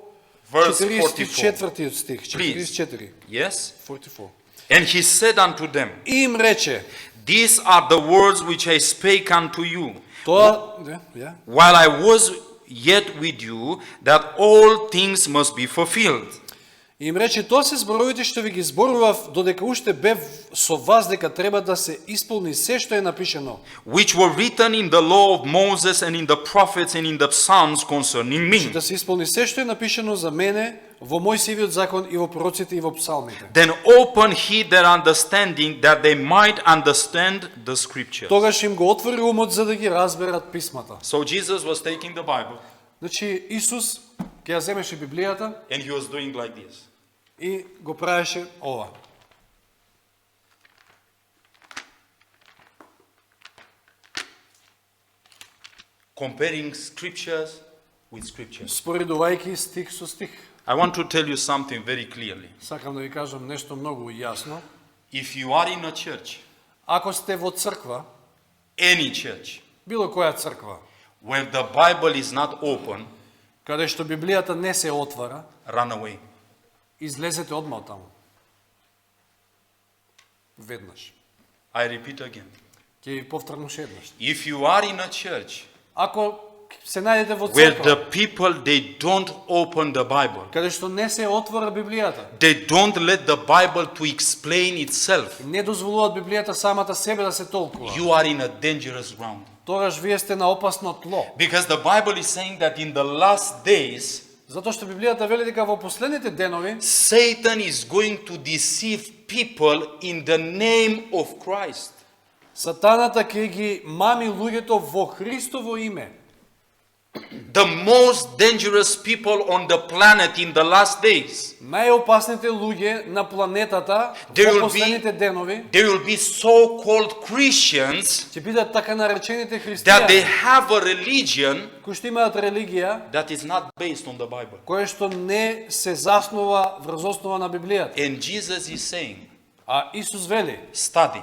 Verse
44 стих,
Please.
44.
Yes?
44.
And he said unto them,
И им рече,
These are the words which I spake unto you,
тоа,
while I was yet with you, that all things must be fulfilled.
им рече, тоа се зборовите што ви ги зборував додека уште бев со вас дека треба да се исполни се што е напишано.
Which were written in the law of Moses and in the prophets and in the Psalms concerning me.
Да се исполни се што е напишано за мене во Мојсиевиот закон и во пророците и во псалмите.
Then open he their understanding that they might understand the scriptures.
Тогаш им го отвори умот за да ги разберат писмата.
So Jesus was taking the Bible
Значи Исус ќе ја земеше Библијата
and he was doing like this.
и го правеше ова.
Comparing scriptures with scriptures.
Споредувајќи стих со стих.
I want to tell you something very clearly.
Сакам да ви кажам нешто многу јасно.
If you are in a church
Ако сте во црква
any church
било која црква,
where the Bible is not open,
каде што Библијата не се отвара,
run away.
излезете одма од таму. Веднаш.
I repeat again.
Ќе ви повторам уште еднаш.
If you are in a church
Ако се најдете во
where the
црква,
people, they don't open the Bible,
каде што не се отвора Библијата,
they don't let the Bible to explain itself,
не дозволуваат Библијата самата себе да се толкува,
you are in a dangerous ground.
тогаш вие сте на опасно тло.
Because the Bible is saying that in the last days,
Затоа што Библијата вели дека во последните денови
Satan is going to deceive people in the name of Christ.
Сатаната ќе ги мами луѓето во Христово име.
The most dangerous people on the planet in the last days.
Најопасните луѓе на планетата
There
во
will
последните денови
They will be so-called Christians
ќе бидат така наречените
that they
христијани,
have a religion
кои што имаат религија
that is not based on the Bible.
која што не се заснова врз основа на Библијата.
And Jesus is saying,
А Исус вели:
study,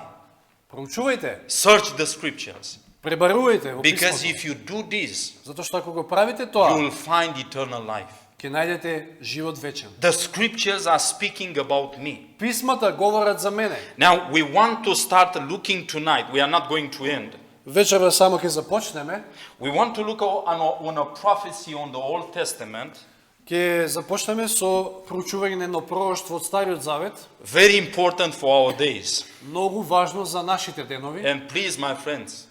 проучувајте,
search the scriptures.
пребарувајте во
Because
писмото.
if you do this,
Затоа што ако го правите
you
тоа,
will find eternal life.
ќе најдете живот вечен.
The scriptures are speaking about me.
Писмата говорат за мене.
Now, we want to start looking tonight. We are not going to end.
Вечерва само ќе започнеме.
We want to look on a prophecy on the Old Testament.
Ќе започнеме со проучување на едно пророштво од Стариот Завет,
Very important for our days.
многу важно за нашите денови.
And please, my friends,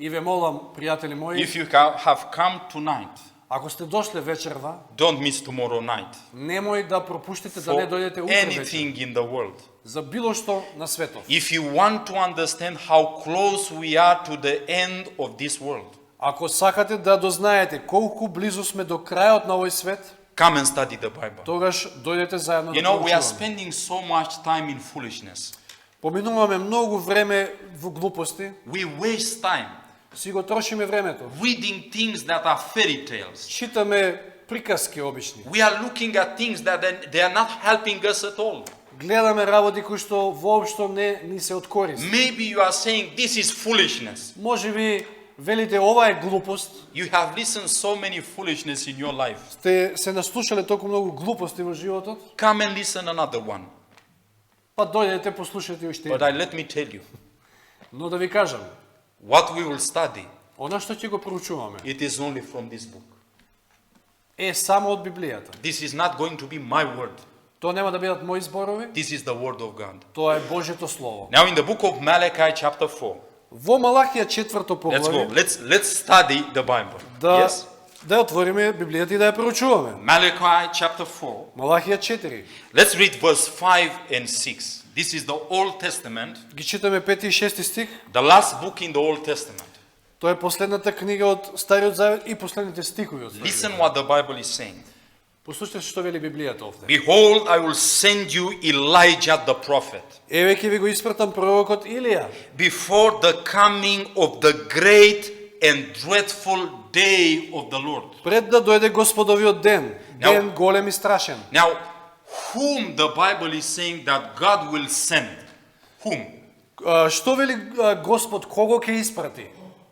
И ве молам, пријатели мои,
if you have come tonight,
ако сте дошле вечерва,
don't miss tomorrow night.
немој да пропуштите да
For
не дојдете утре вечер.
anything in the world.
За било што на светот.
If you want to understand how close we are to the end of this world,
Ако сакате да дознаете колку близу сме до крајот на овој свет,
come and study the Bible.
тогаш дојдете заедно
You
да
know, we are
проучуваме.
spending so much time in foolishness.
Поминуваме многу време во глупости,
We waste time
си го трошиме времето.
reading things that are fairy tales.
Читаме приказки обични.
We are looking at things that they are not helping us at all.
Гледаме работи кои што воопшто не ни се од корист.
Maybe you are saying this is foolishness.
Може би велите ова е глупост,
You have listened so many foolishness in your life.
сте се наслушале толку многу глупости во животот,
Come and listen another one.
па дојдете послушате уште
But
едно.
let me tell you,
Но да ви кажам,
what we will study,
она што ќе го проучуваме
it is only from this book.
е само од Библијата.
This is not going to be my word.
Тоа нема да бидат мои зборови,
This is the word of God.
тоа е Божјето слово.
Now in the book of Malachi chapter 4,
Во Малахија 4
let's go.
поглавје
Let's study the Bible.
да
Yes?
да отвориме Библијата и да ја проучуваме.
Malachi chapter 4.
Малахија 4.
Let's read verse 5 and 6. This is the Old Testament,
Ги читаме 5 и 6 стих.
the last book in the Old Testament.
Тоа е последната книга од Стариот Завет и последните стихови од Стариот
Listen
Завет.
what the Bible is saying.
Послушайте што вели Библијата овде.
Behold, I will send you Elijah the prophet
Еве ќе ви го испратам пророкот Илија
before the coming of the great and dreadful day of the Lord.
пред да дојде Господовиот ден, ден голем и страшен.
Now, whom the Bible is saying that God will send? Whom?
Што вели Господ, кого ќе испрати?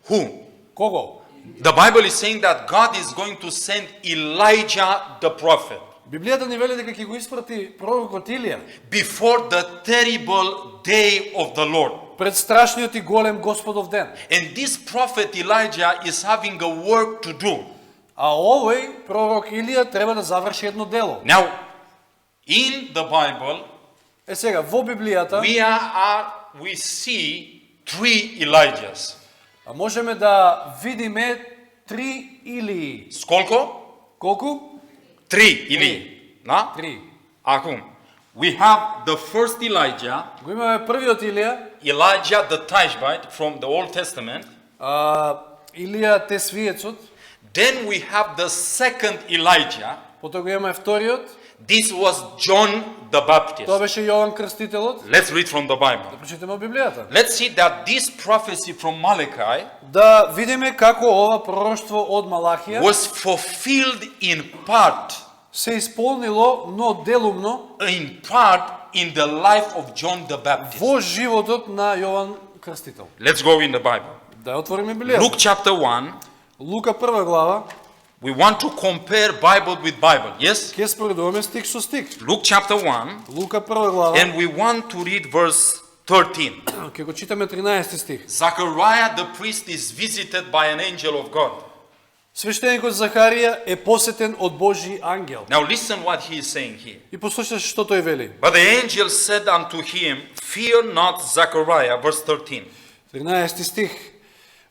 Whom?
Кого?
The Bible is saying that God is going to send Elijah the prophet
Библијата ни вели дека ќе го испрати пророкот Илија
before the terrible day of the Lord.
пред страшниот и голем Господов ден.
And this prophet Elijah is having a work to do.
А овој пророк Илија треба да заврши едно дело.
Now, in the Bible,
Е сега, во Библијата
we see three Elijahs.
а можеме да видиме 3 Илии.
Сколко?
Колку?
Three Ili. Na?
3.
Acum, we have the first Elijah,
Го имаме првиот Илија,
Elijah the Tishbite from the Old Testament.
Илија Тесвиецот,
Then we have the second Elijah.
потоа го имаме вториот,
This was John the Baptist.
тоа беше Јован Крстителот.
Let's read from the Bible.
Прочитаме од Библијата.
Let's see that this prophecy from Malachi
Да видиме како ова пророштво од Малахија
was fulfilled in part,
се исполнило, но делумно,
in the life of John the Baptist.
во животот на Јован Крстител.
Let's go in the Bible.
Да отвориме Библијата.
Luke chapter 1.
Лука 1 глава,
We want to compare Bible with Bible. Yes?
ќе споредуваме стих со стих.
Luke chapter 1.
Лука 1 глава,
And we want to read verse 13.
ќе го читаме 13 стих.
Zachariah the priest is visited by an angel of God.
Свештеникот Захарија е посетен од Божји ангел.
Now listen what he is saying here.
И послушайте што тој вели.
But the angel said unto him, Fear not, Zachariah, verse 13.
13 стих.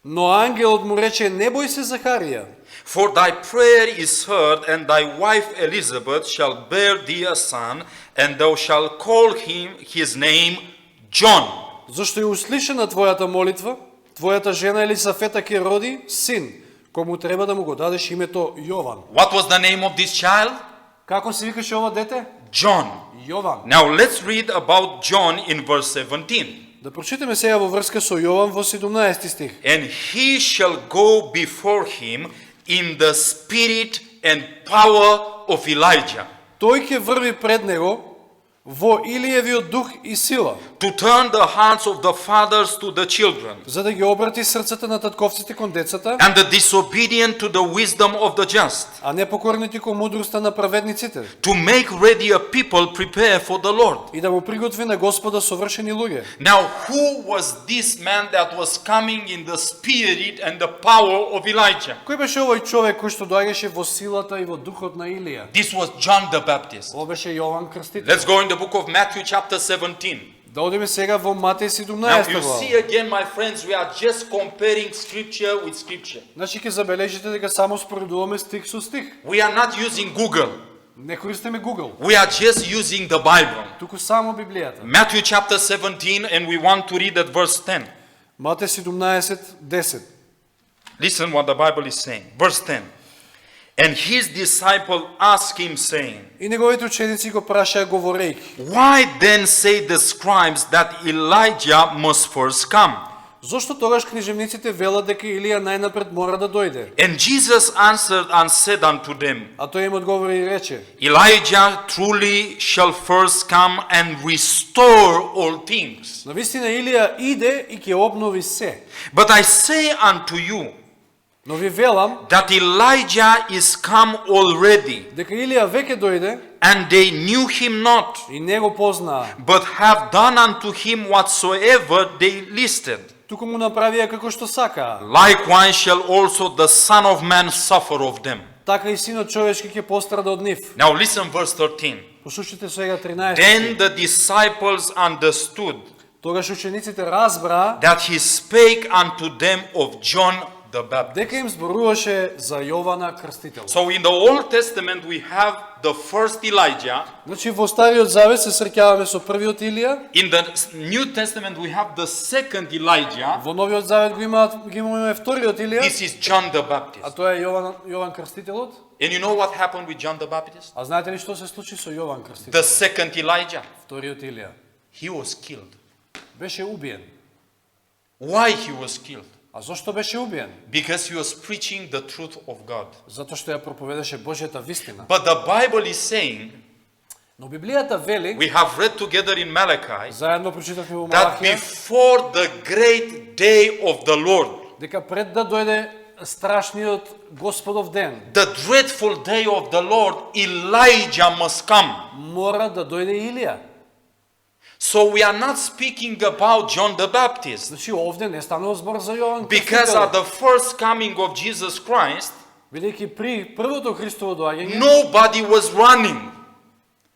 Но ангелот му рече: не бој се, Захарија,
For thy prayer is heard, and thy wife Elizabeth shall bear thee a son, and thou shalt call his name John.
зашто е услишена твојата молитва, твојата жена Елисафета ќе роди син, кому треба да му го дадеш името Јован.
What was the name of this child?
Како се викаше ова дете?
John.
Јован.
Now let's read about John in verse 17.
Да прочитаме сега во врска со Јован во 17 стих.
And he shall go before him in the spirit and power of Elijah,
Тој ќе врви пред него во Илиевиот дух и сила,
to turn the hearts of the fathers to the children,
за да ги обрати срцата на татковците кон децата,
and the disobedient to the wisdom of the just,
а непокорните кон мудроста на праведниците,
to make ready a people prepare for the Lord.
и да му приготви на Господа совршени луѓе.
Now, who was this man that was coming in the spirit and the power of Elijah?
Кој беше овој човек кој што доаѓаше во силата и во духот на Илија?
This was John the Baptist.
Ова беше Јован Крстител.
Let's go in the book of Matthew chapter 17.
Да одиме сега во Матеј
Now
17
you
глава.
see again, my friends, we are just comparing scripture with scripture.
Значи ќе забележите дека само споредуваме стих со стих.
We are not using Google.
Не користиме Google,
We are just using the Bible.
туку само Библијата.
Matthew chapter 17, and we want to read at verse 10.
Матеј 17:10.
Listen what the Bible is saying. Verse 10. And his disciple asked him, saying,
И неговите ученици го прашаа говорејќи:
Why then say the scribes that Elijah must first come?
зошто тогаш книжевниците велат дека Илија најнапред мора да дојде?
And Jesus answered and said unto them,
А тој им одговори и рече:
Elijah truly shall first come and restore all things.
навистина Илија иде и ќе обнови се.
But I say unto you
Но ви велам
that Elijah is come already,
дека Илија веќе дојде
and they knew him not,
и не го познаа,
but have done unto him whatsoever they listed.
туку му направија како што сакаа.
Likewise shall also the Son of Man suffer of them.
Така и синот човечки ќе пострада од нив.
Now listen verse 13.
Послушайте сега 13.
Then the disciples understood
Тогаш учениците разбраа
that he spake unto them of John the Baptist.
дека им зборуваше за Јована Крстител.
So in the Old Testament we have the first Elijah.
Значи во Стариот Завет се среќаваме со првиот Илија,
In the New Testament we have the second Elijah.
во Новиот Завет го имаме вториот Илија,
This is John the
а
Baptist.
тоа е Јован Крстителот.
And you know what happened with John the Baptist?
А знаете ли што се случи со Јован Крстител?
The second Elijah.
Вториот Илија
He was killed.
беше убиен.
Why he was killed?
А зошто беше убиен?
Because he was preaching the truth of God.
Затоа што ја проповедаше Божјата вистина.
But the Bible is saying,
Но Библијата вели,
we have read together in Malachi,
заедно прочитавме во
that
Малахија,
before the great day of the Lord,
дека пред да дојде страшниот Господов ден,
the dreadful day of the Lord, Elijah must come.
мора да дојде Илија.
So we are not speaking about John the Baptist.
Значи овде не станува збор за Јован
Because
Крстител.
at the first coming of Jesus Christ,
Бидејќи при првото Христово доаѓање,
nobody was running.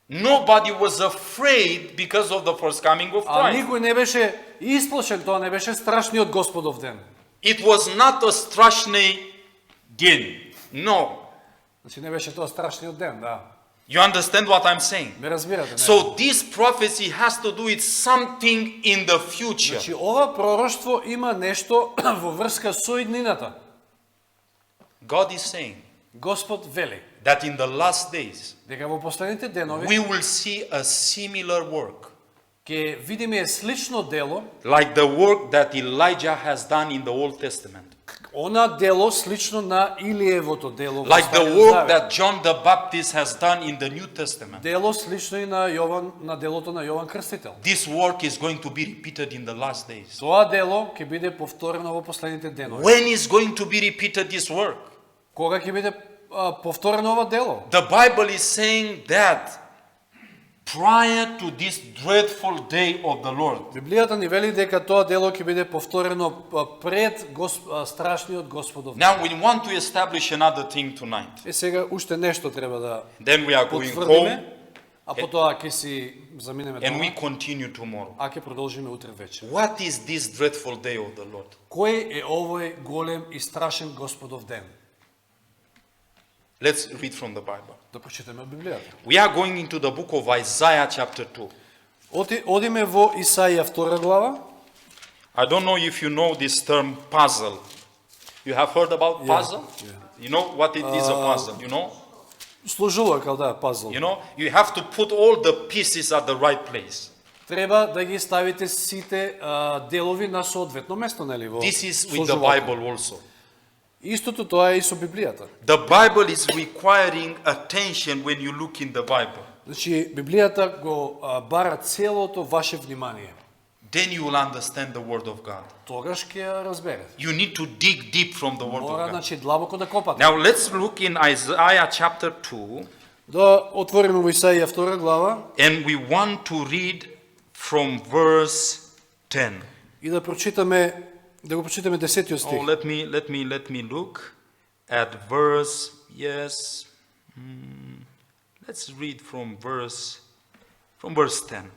Nobody was afraid because of the first coming of
а
Christ.
никој не беше исплашен, тоа не беше страшниот Господов ден.
It was not a страшный день. No.
Значи не беше тоа страшниот ден, да.
You understand what I'm saying?
Ме разбирате, не?
So this prophecy has to do with something in the future.
Значи ова пророштво има нешто во врска со иднината.
God is saying
Господ вели
that in the last days
дека во последните денови
we will see a similar work,
ќе видиме слично дело,
like the work that Elijah has done in the Old Testament.
Она дело слично на Илиевото дело. во
Like the
Стариот
work
Завет.
that John the Baptist has done in the New Testament.
Дело слично и на Јован, на делото на Јован Крстител.
This work is going to be repeated in the last days.
Тоа дело ќе биде повторено во последните денови.
When is going to be repeated this work?
Кога ќе биде повторено ова дело?
The Bible is saying that prior to this dreadful day of the Lord,
Библијата ни вели дека тоа дело ќе биде повторено пред страшниот Господов ден.
now we want to establish another thing tonight.
Е сега уште нешто треба да
Then we are going home
потврдиме, а потоа ќе си заминеме
and we
дома,
continue tomorrow.
а ќе продолжиме утре вечер.
What is this dreadful day of the Lord?
Кој е овој голем и страшен Господов ден?
Let's read from the Bible.
Да прочитаме од Библијата.
We are going into the book of Isaiah chapter 2.
Одиме во Исаија 2 глава.
I don't know if you know this term puzzle. You have heard about puzzle?
yeah.
You know what it is a puzzle, you know?
Служува као да пазл.
You know, you have to put all the pieces at the right place.
Треба да ги ставите сите делови на соодветно место, нели во
This is with the
сложувачот.
Bible also.
Истото тоа е и со Библијата.
The Bible is requiring attention when you look in the Bible.
Значи Библијата го бара целото ваше внимание.
Then you will understand the Word of God.
Тогаш ќе ја разберете.
You need to dig deep from the Word
Мора
of God.
значи длабоко да копате.
Now let's look in Isaiah chapter 2,
Да отвориме во Исаија 2 глава
and we want to read from verse 10.
и да прочитаме го прочитаме 10
Oh,
стих.
let me look at verse. Yes, let's read from verse 10.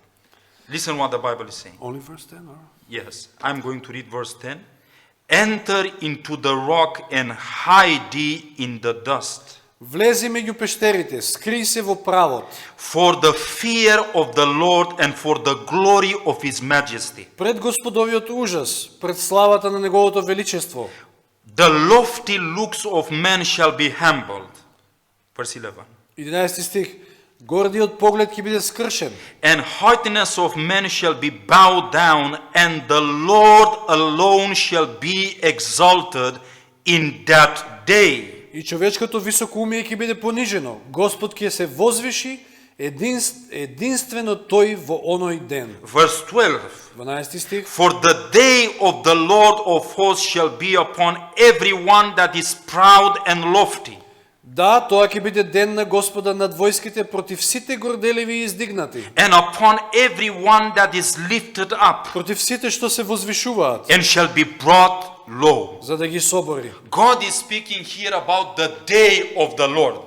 Listen what the Bible is saying.
Only verse 10 or?
Yes, I'm going to read verse 10. Enter into the rock and hide thee in the dust.
Влези меѓу пештерите, скри се во правот.
For the fear of the Lord and for the glory of his majesty.
Пред Господовиот ужас, пред славата на неговото величество.
The lofty looks of men shall be humbled. Verse 11.
11 стих. Гордиот поглед ќе биде скршен.
And haughtiness of men shall be bowed down, and the Lord alone shall be exalted in that day.
И човечкото високоумие ќе биде понижено. Господ ќе се возвиши единствено тој во оној ден.
Verse 12.
12 стих.
For the day of the Lord of hosts shall be upon everyone that is proud and lofty.
Да, тоа ќе биде ден на Господа над војските против сите горделиви и издигнати.
And upon everyone that is lifted up,
Против сите што се возвишуваат,
and shall be brought low.
за да ги собори.
God is speaking here about the day of the Lord.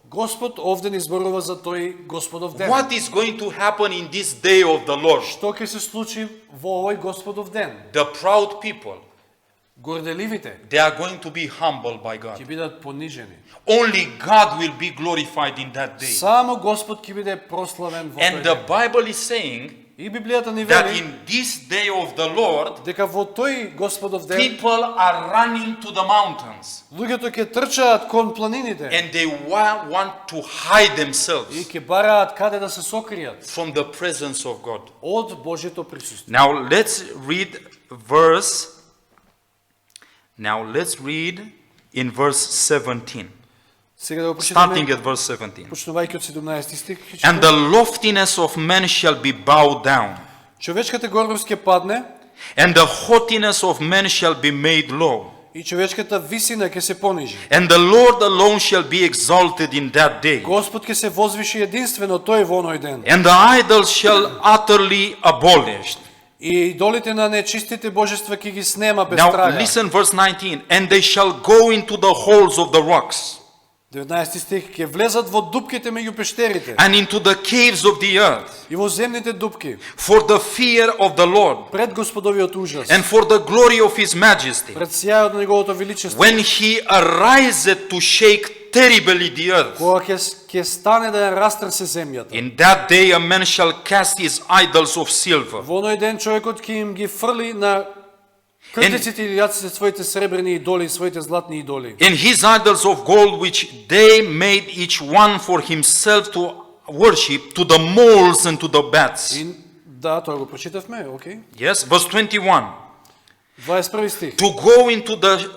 Господ овде ни зборува за тој Господов ден.
What is going to happen in this day of the Lord?
Што ќе се случи во овој Господов ден?
The proud people,
Горделивите
they are going to be humbled by God.
ќе бидат понижени.
Only God will be glorified in that day.
Само Господ ќе биде прославен во
And
тој
the
ден.
Bible is saying
И Библијата ни
that
вели
in this day of the Lord,
дека во тој Господов ден
people are running to the mountains
луѓето ќе трчаат кон планините
and they want to hide
и
themselves
ќе бараат каде да се сокријат
from the presence of God.
од Божјето присуство.
Now let's read verse. Now let's read in verse 17.
Сега да го
Starting
прочитаме,
at verse 17.
почнувајќи од 17 стих.
And the loftiness of men shall be bowed down,
Човечката гордост ќе падне
and the haughtiness of men shall be made low.
и човечката висина ќе се понижи.
And the Lord alone shall be exalted in that day.
Господ ќе се возвиши единствено тој во оној ден.
And the idols shall utterly abolished.
И идолите на нечистите божества ќе ги снема без
Now
трага.
listen verse 19. And they shall go into the holes of the rocks,
19 стих, ќе влезат во дупките меѓу пештерите
and into the caves of the earth,
и во земните дупки
for the fear of the Lord,
пред Господовиот ужас,
and for the glory of his majesty,
пред сјајот на неговото величество,
when he ariseth to shake terribly the earth.
кога ќе стане да ја растресе земјата.
In that day a man shall cast his idols of silver,
Во оној ден човекот ќе им ги фрли на кртиците и јаците своите сребрени идоли и своите златни идоли.
and his idols of gold which they made each one for himself to worship, to the moles and to the bats.
И да, тоа го прочитавме, окей.
Yes, verse 21.
21 стих.
To go into the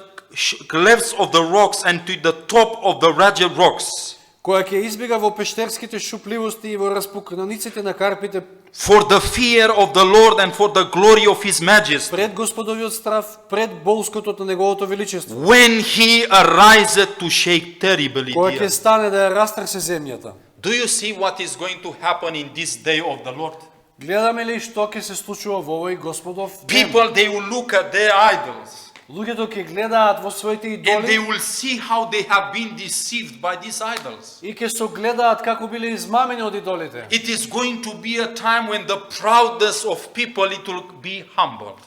clefts of the rocks and to the top of the rugged rocks.
која ќе избега во пештерските шупливости и во распуканиците на карпите
For the fear of the Lord and for the glory of His majesty.
пред Господовиот страв, пред болското на неговото величество.
When He ariseth to shake terribly
Која
the
ќе
earth.
стане да ја растресе земјата.
Do you see what is going to happen in this day of the Lord?
Гледаме ли што ќе се случува во овој Господов ден?
People, they will look at their idols
Луѓето ќе гледаат во своите
and they
идоли
will see how they have been deceived by these idols.
и ќе се гледаат како биле измамени од идолите.
It is going to be a time when the proudness of people, it will be humbled.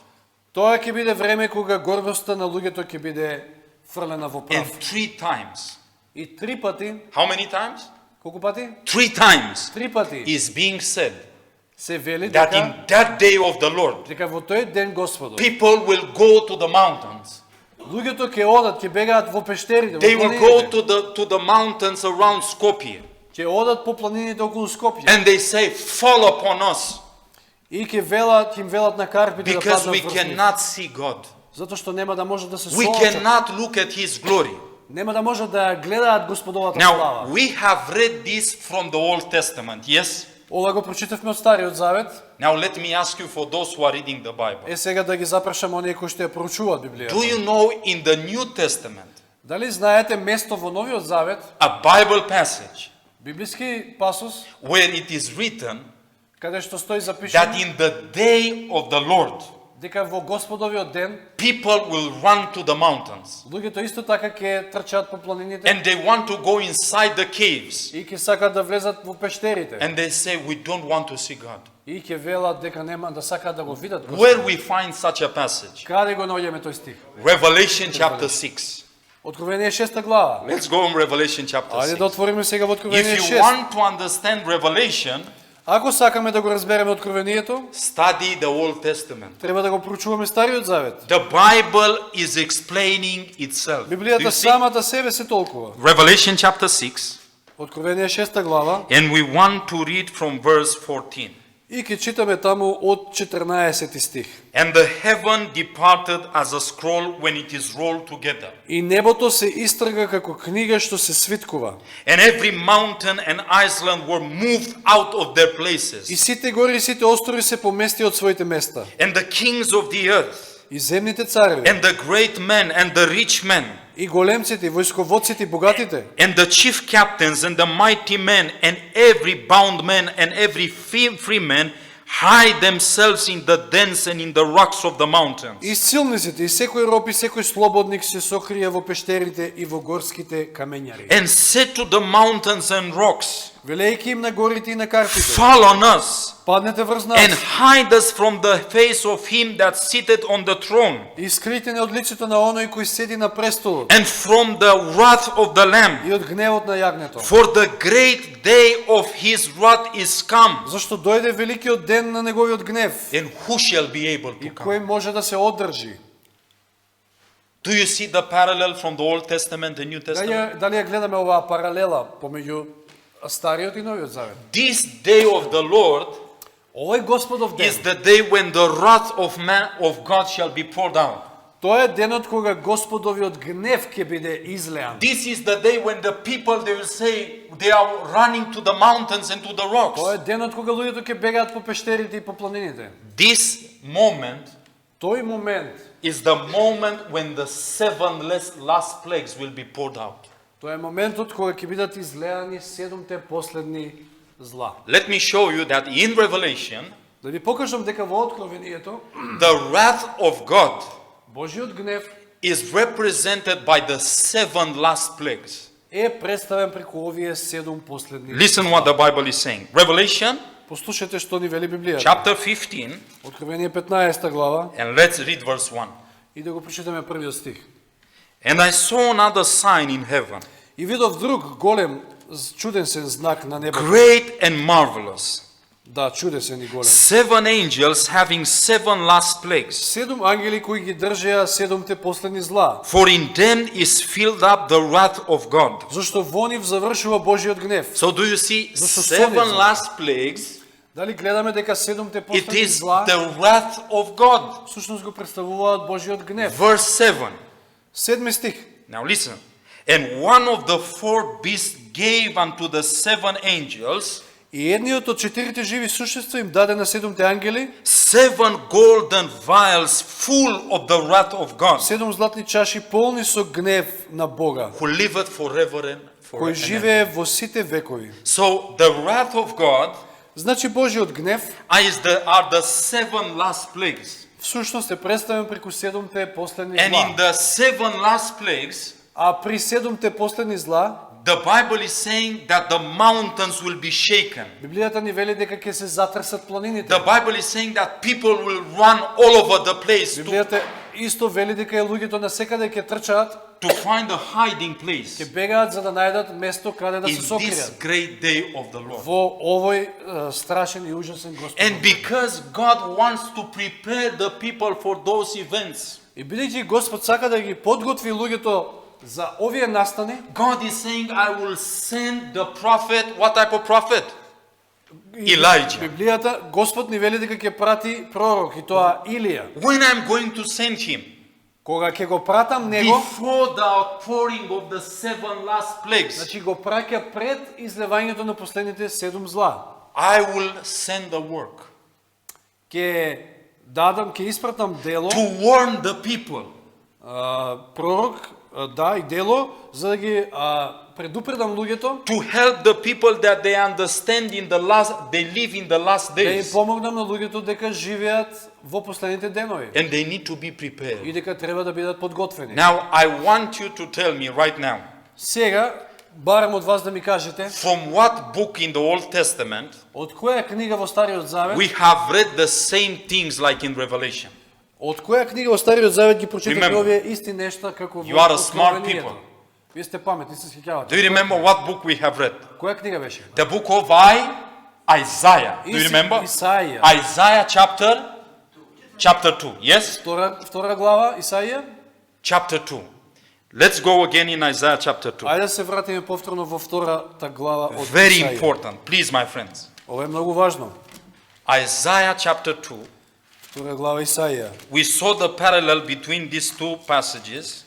Тоа ќе биде време кога гордоста на луѓето ќе биде фрлена во
And
прав.
3 times.
И 3 пати,
How many times?
колку пати?
3 times
3 пати
is being said
се вели
that
дека
in that day of the Lord,
дека во тој ден Господов
people will go to the mountains.
луѓето ќе одат, ќе бегаат во пештерите,
They
во
will go
планините.
to the mountains around Skopje.
Ќе одат по планините околу Скопје
And they say, fall upon us
и ќе им велат на карпите да
because we
паднат врз нив.
cannot see God.
Затоа што нема да може да се
We
соочат.
cannot look at His glory.
Нема да може да гледаат Господовата
Now,
слава.
we have read this from the Old Testament, yes?
Ова го прочитавме од Стариот Завет.
Now, let me ask you for those who are reading the Bible.
Е сега да ги запрашам оние кои што ја проучуваат Библијата.
Do you know in the New Testament,
Дали знаете место во Новиот Завет,
a Bible passage
библиски пасус,
where it is written
каде што стои
that
запишано
in the day of the Lord,
дека во Господовиот ден
people will run to the mountains
луѓето исто така ќе трчаат по планините
and they want to go inside the caves
и ќе сакаат да влезат во пештерите
and they say, we don't want to see God.
и ќе велат дека нема да сакаат да го видат Господ.
Where we find such a passage?
Каде го наоѓаме тој стих?
Revelation chapter 6.
Откровение 6 глава.
Let's go on Revelation chapter
Ајде
6.
да отвориме сега во Откровение
If you
6.
want to understand Revelation,
Ако сакаме да го разбереме Откровението,
study the Old Testament.
треба да го проучуваме Стариот Завет.
The Bible is explaining itself. Do you
Библијата
see?
самата себе се толкува.
Revelation chapter 6,
Откровение 6 глава
and we want to read from verse 14.
и ќе читаме таму од 14 стих.
And the heaven departed as a scroll when it is rolled together.
И небото се истрга како книга што се свиткува.
And every mountain and island were moved out of their
И
places.
сите гори и сите острови се помести од своите места.
And the kings of the earth,
И земните цареви,
and the great men, and the rich men,
и големците, и војсководците, и богатите,
and the chief captains, and the mighty men, and every bound man, and every free man, hide themselves in the dens and in the rocks of the mountains.
и силниците, и секој роб и секој слободник се сокрија во пештерите и во горските камењари.
And said to the mountains and rocks,
Велејќи им на горите и на карпите,
fall on us,
паднете врз
and
нас
hide us from the face of him that sitteth on the throne,
и скрите не од лицето на оној кој седи на престолот
and from the wrath of the Lamb.
и од гневот на јагнето.
For the great day of his wrath is come,
Зашто дојде великиот ден на неговиот гнев
and who shall be able
и
to come?
кој може да се одржи.
Do you see the parallel from the Old Testament and New Testament?
Дали ја гледаме оваа паралела помеѓу Стариот и Новиот Завет?
This day of the Lord
Овој Господов ден,
is the day when the wrath of man of God shall be poured out.
тоа е денот кога Господовиот гнев ќе биде излеан.
This is the day when the people, they will say, they are running to the mountains and to the rocks.
Тоа е денот кога луѓето ќе бегаат по пештерите и по планините.
This moment
Тој момент,
is the moment when the 7 last plagues will be poured out.
тоа е моментот кога ќе бидат излеани 7-те последни зла.
Let me show you that in Revelation,
Да ви покажам дека во Откровението
the wrath of God
Божиот гнев
is represented by the 7 last plagues.
е представен преку овие 7 последни.
Listen what the Bible is saying. Revelation
Послушайте што ни вели Библијата.
chapter 15,
Откровение 15 глава
and let's read verse 1.
и да го прочитаме првиот стих.
And I saw another sign in heaven,
И видов друг голем чудесен знак на небото.
great and marvelous.
Да, чудесен и голем.
7 angels having 7 last plagues.
7 ангели кои ги држеа 7-те последни зла.
For in them is filled up the wrath of God.
Зашто во нив завршува Божиот гнев.
So do you see
Зашто
7
сонец.
last plagues?
Дали гледаме дека 7-те
It
последни
is
зла
the wrath of God.
всушност го представуваат Божиот гнев.
Verse 7.
7 стих.
Now listen. And one of the four beasts gave unto the seven angels
И едниот од четирите живи существа им даде на седумте ангели
7 golden vials full of the wrath of God,
7 златни чаши полни со гнев на Бога,
who liveth forever and
кој
forever.
живее во сите векови.
So the wrath of God
Значи Божиот гнев
are the 7 last plagues.
всушност е представен преку седумте последни
And in
зла.
the 7 last plagues,
А при седумте последни зла,
the Bible is saying that the mountains will be shaken.
Библијата ни вели дека ќе се затресат планините.
The Bible is saying that people will run all over the place
Библијата исто вели дека луѓето насекаде ќе трчаат,
to find a hiding place
ќе бегаат за да најдат место каде да
in
се
this
сокријат
great day of the Lord.
во овој страшен и ужасен Господ.
And because God wants to prepare the people for those events,
И бидејќи Господ сака да ги подготви луѓето за овие настани,
God is saying, I will send the prophet. What type of prophet? Elijah.
Библијата Господ ни вели дека ќе прати пророк и тоа Илија.
When I'm going to send him,
Кога ќе го пратам него,
before the outpouring of the 7 last plagues,
значи го праќа пред излевањето на последните 7 зла.
I will send the work
Ќе дадам, ќе испратам дело,
to warn the people.
Пророк, да, и дело, за да ги предупредам луѓето,
To help the people that they understand they live in the last
да им
days,
помогнам на луѓето дека живеат во последните денови
and they need to be
и
prepared.
дека треба да бидат подготвени.
Now, I want you to tell me right now,
Сега, барам од вас да ми кажете,
from what book in the Old Testament
од која книга во Стариот Завет,
we have read the same things like in Revelation.
од која книга во Стариот Завет ги прочитате
Remember,
овие исти нешта како
you
во
are a smart
Откровението?
people.
Вие сте паметни, се сеќавате.
Do you remember what book we have read?
Која книга беше?
The book of Isaiah. Do you remember?
Исаија.
Isaiah chapter 2. Yes?
Втора глава, Исаија.
Chapter 2. Let's go again in Isaiah chapter 2.
Ајде да се вратиме повторно во втората глава од
Very
Исаија.
important. Please, my friends.
Ова е многу важно.
Isaiah chapter 2.
Втора глава Исаија.
We saw the parallel between these two passages,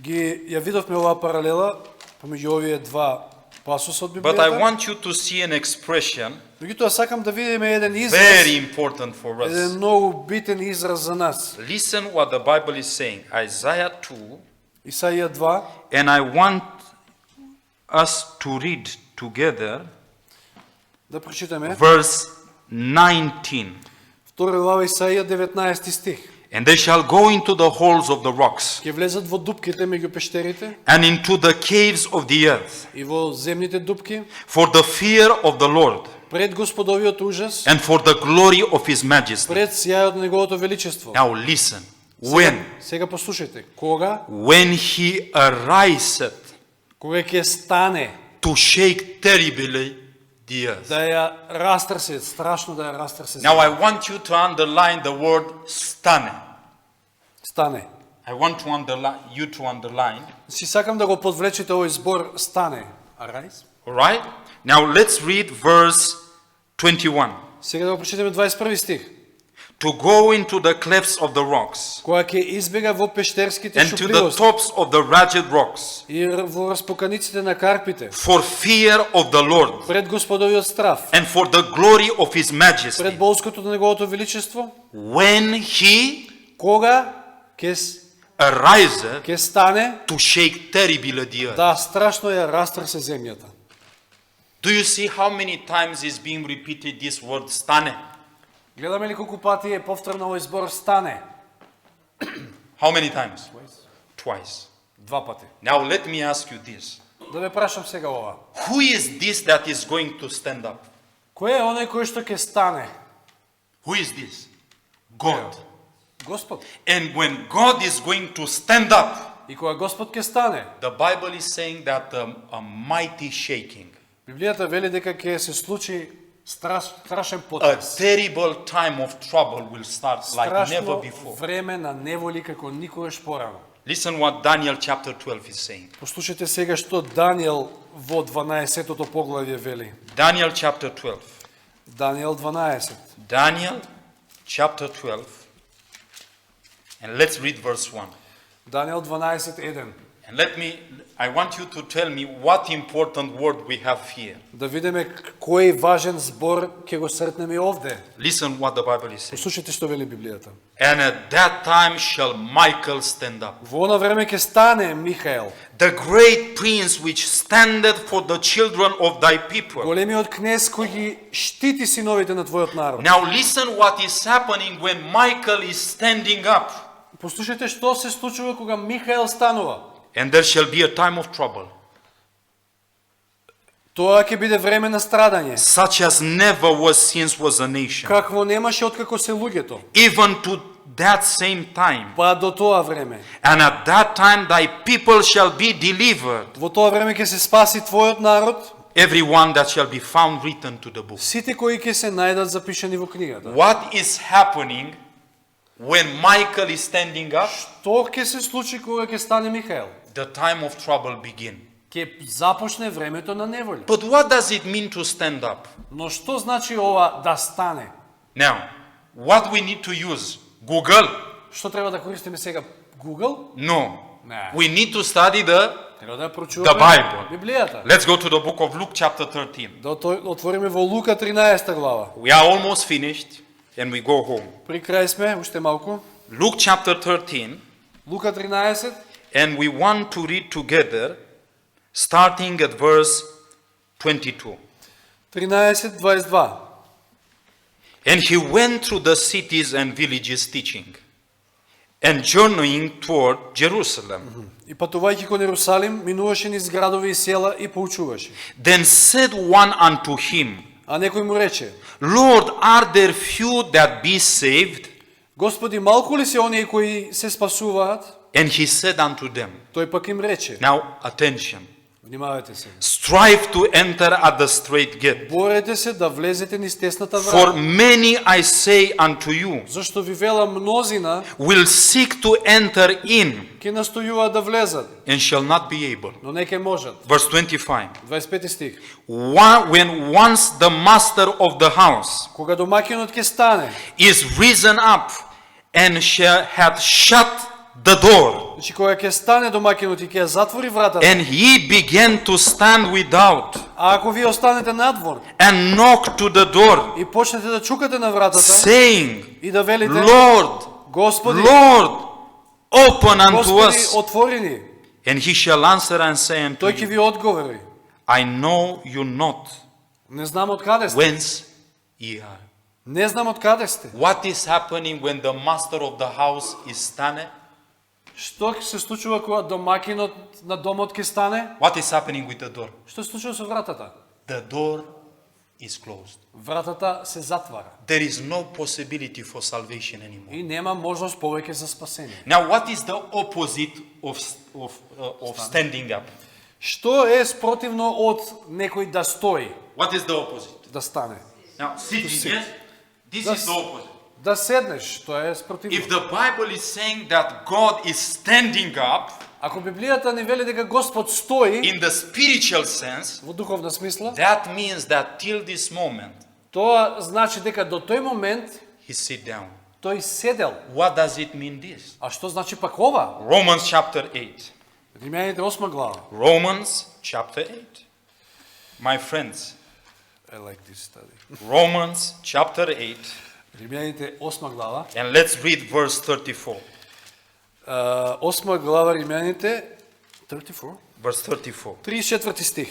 Ја видовме оваа паралела помеѓу овие два пасуса од
but I
Библијата.
want you to see an expression
Меѓутоа сакам да видиме еден израз,
very important for
еден
us.
многу битен израз за нас.
Listen what the Bible is saying. Isaiah 2,
Исаија 2,
and I want us to read together
да прочитаме.
verse 19.
Втора глава Исаија 19 стих.
And they shall go into the holes of the rocks
Ќе влезат во дупките меѓу пештерите
and into the caves of the earth
и во земните дупки
for the fear of the Lord
пред Господовиот ужас,
and for the glory of his majesty.
пред сјајот на неговото величество.
Now listen. When
Сега послушайте, кога
he ariseth
кога ќе стане
to shake terribly the earth.
да ја растрсе, страшно да ја растрсе.
Now I want you to underline the word stane.
Стане.
I want you to underline.
Си сакам да го подвлечете овој збор стане. Arise.
All right? Now let's read verse 21.
Сега да го прочитаме 21 стих.
To go into the clefts of the rocks
Кога ќе избега во пештерските
and to the
шупливости
tops of the rugged rocks
и во распоканиците на карпите,
for fear of the Lord
пред Господовиот страв,
and for the glory of his majesty.
пред болското на неговото величество,
When he
кога ќе
ariseth
стане
to shake terribly the earth.
да страшно ја растрсе земјата.
Do you see how many times is being repeated this word stane?
Гледаме ли колку пати е повторно овој збор стане?
How many times? Twice.
Два пати.
Now let me ask you this.
Да ве прашам сега ова.
Who is this that is going to stand up?
Кој е оној кој што ќе стане?
Who is this? God.
Господ.
And when God is going to stand up,
И кога Господ ќе стане,
the Bible is saying that a mighty shaking,
Библијата вели дека ќе се случи страшен
a
потрес.
terrible time of trouble will start like never
Страшно
before.
време на неволи како никогаш порано.
Listen what Daniel chapter 12 is saying.
Послушайте сега што Даниел во 12-тото поглавје вели.
Daniel chapter 12.
Даниел 12.
Daniel chapter 12. And let's read verse 1.
Даниел 12:1.
And I want you to tell me what important word we have here.
Да видиме кој важен збор ќе го сретнеме овде.
Listen what the Bible is saying.
Послушайте што вели Библијата.
And at that time shall Michael stand up,
Во она време ќе стане Михаел,
the great prince which standeth for the children of thy people.
големиот кнез кој ги штити синовите на твојот народ.
Now listen what is happening when Michael is standing up.
Послушайте што се случува кога Михаел станува.
And there shall be a time of trouble,
Тоа ќе биде време на страдање,
such as never was since was a nation.
какво немаше откако се луѓето.
Even to that same time.
Па до тоа време.
And at that time thy people shall be delivered,
Во тоа време ќе се спаси твојот народ,
everyone that shall be found written to the book.
сите кои ќе се најдат запишани во книгата.
What is happening when Michael is standing up?
Што ќе се случи кога ќе стане Михаел?
The time of trouble begin.
Ќе започне времето на неволја.
But what does it mean to stand up?
Но што значи ова да стане?
Now, what we need to use? Google?
Што треба да користиме сега? Google?
No.
Nah.
We need to study
Треба да прочуваме
The Bible.
Библијата.
Let's go to the book of Luke chapter 13.
Да отвориме во Лука 13 глава.
We are almost finished and we go home.
При крај сме, уште малку.
Luke chapter 13,
Лука 13,
and we want to read together starting at verse 22.
13:22.
And he went through the cities and villages teaching and journeying toward Jerusalem.
И патувајќи кон Ерусалим, минуваше низ градови и села и поучуваше.
Then said one unto him,
А некој му рече:
Lord, are there few that be saved?
Господи, малку ли се оние кои се спасуваат?
And he said unto them,
Тој пак им рече:
now attention,
Внимавајте се.
strive to enter at the straight gate.
Борете се да влезете низ тесната
For
врата.
many I say unto you,
Зашто ви вела мнозина
will seek to enter in
ќе настојуваат да влезат,
and shall not be able.
но не ќе можат.
Verse 25.
25 стих.
When once the master of the house
Кога домаќинот ќе стане,
is risen up and hath shut the door,
значи кога ќе стане домаќинот и ќе ја затвори вратата,
and ye began to stand without
а ако вие останете надвор
and knock to the door,
и почнете да чукате на вратата
saying,
и да велите:
Lord,
Господи,
Lord, open unto
Господи,
us.
отвори ни.
And he shall answer and say unto
Тој ќе
you,
ви одговори:
I know you not
Не знам од каде сте.
whence ye are.
Не знам од каде сте.
What is happening when the master of the house is stane?
Што ќе се случува кога домаќинот на домот ќе стане?
What is happening with the door?
Што се случува со вратата?
The door is closed.
Вратата се затвара
There is no possibility for salvation anymore.
и нема можност повеќе за спасение.
Now, what is the opposite of standing up?
Што е спротивно од некој да стои,
What is the opposite?
да стане?
Now, sitting, yes? This
That's-
is the opposite.
Да седнеш, тоа е спротивно.
If the Bible is saying that God is standing up
Ако Библијата ни вели дека Господ стои
in the spiritual sense,
во духовна смисла,
that means that till this moment,
тоа значи дека до тој момент
he sit down.
тој седел.
What does it mean this?
А што значи пак ова?
Romans chapter 8.
Римјаните 8 глава.
Romans chapter 8. My friends,
I like this study.
Romans chapter 8.
Римјаните 8 глава.
And let's read verse 34.
8 глава Римјаните 34.
Verse 34.
34 стих.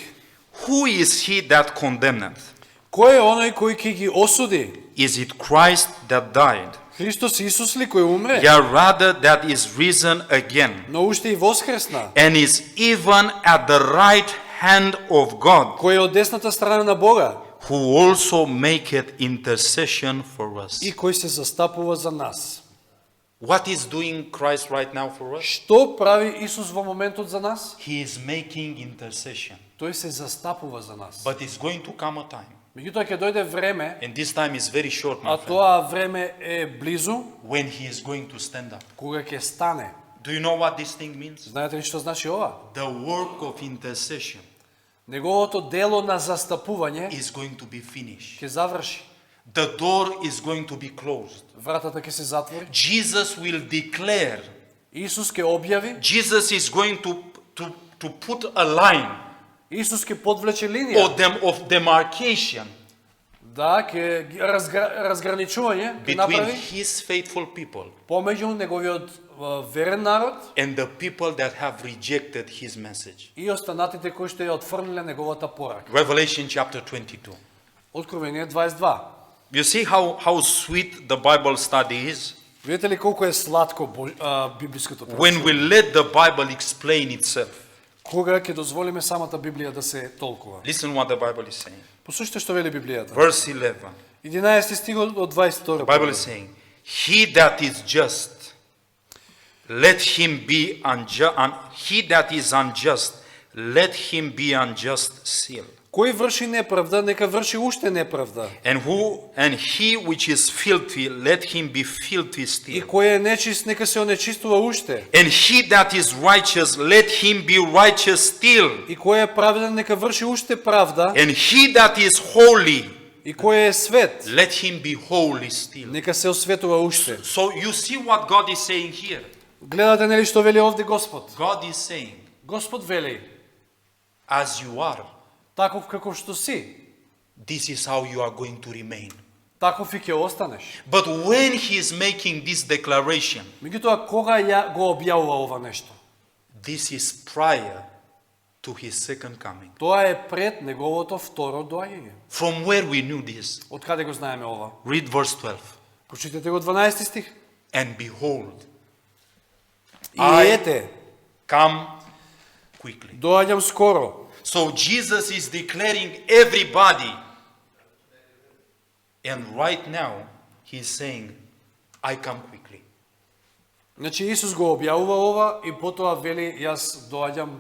Who is he that condemneth?
Кој е оној кој ќе ги осуди?
Is it Christ that died?
Христос Исус ли кој умре?
Yea, rather that is risen again,
Но уште и воскресна.
and is even at the right hand of God,
Кој е од десната страна на Бога
who also maketh intercession for us.
и кој се застапува за нас.
What is doing Christ right now for us?
Што прави Исус во моментот за нас?
He is making intercession.
Тој се застапува за нас.
But it's going to come a time,
Меѓутоа ќе дојде време,
and this time is very short, my
а
friend,
тоа време е близу,
when he is going to stand up.
кога ќе стане.
Do you know what this thing means?
Знаете ли што значи ова?
The work of intercession
Неговото дело на застапување
is going to be finished.
ќе заврши.
The door is going to be closed.
Вратата ќе се затвори.
Jesus will declare
Исус ќе објави,
Jesus is going to put a line
Исус ќе подвлече
or
линија,
of demarcation
да, ќе ги разграничување ќе
between
направи
his faithful people
помеѓу неговиот верен народ
and the people that have rejected his message.
и останатите кои што ја отфрнале неговата порака.
Revelation chapter 22.
Откровение 22.
You see how sweet the Bible study is?
Видите ли колку е сладко библиското
When
прочитање?
we let the Bible explain itself.
Кога ќе дозволиме самата Библија да се толкува.
Listen what the Bible is saying.
Послушайте што вели Библијата.
Verse 11.
11 стих од 22.
The Bible is saying, he that is just, let him be unjust, he that is unjust, let him be unjust still.
Кој врши неправда, нека врши уште неправда.
And he which is filthy, let him be filthy
И
still.
кој е нечист, нека се онечистува уште.
And he that is righteous, let him be righteous still.
И кој е праведен, нека врши уште правда.
And he that is holy,
И кој е свет,
let him be holy still.
нека се осветува уште.
So you see what God is saying here.
Гледате нели што вели овде Господ?
God is saying,
Господ вели,
as you are,
таков каков што си,
this is how you are going to remain.
таков и ќе останеш.
But when he is making this declaration,
Меѓутоа, кога ја го објавува ова нешто?
this is prior to his second coming.
Тоа е пред неговото второ доаѓање.
From where we knew this?
Од каде го знаеме ова?
Read verse 12.
Прочитате го 12 стих.
And behold,
И
I-
ете,
come quickly.
доаѓам скоро.
So Jesus is declaring everybody. And right now, he's saying, I come quickly.
Значи Исус го објавува ова и потоа вели јас доаѓам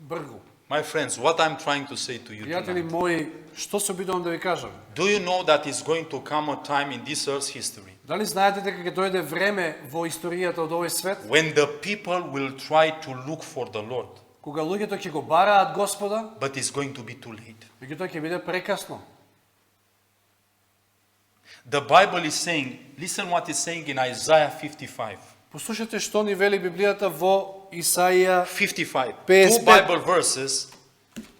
бргу.
My friends, what I'm trying to say to you
Пријатели
tonight,
мои, што се обидувам да ви кажам?
do you know that is going to come a time in this earth's history
Дали знаете дека ќе дојде време во историјата од овој свет
when the people will try to look for the Lord,
кога луѓето ќе го бараат Господа,
but it's going to be too late?
меѓутоа ќе биде прекасно.
The Bible is saying, listen what it's saying in Isaiah 55.
Послушате што ни вели Библијата во Исаија
55.
55.
Two Bible verses.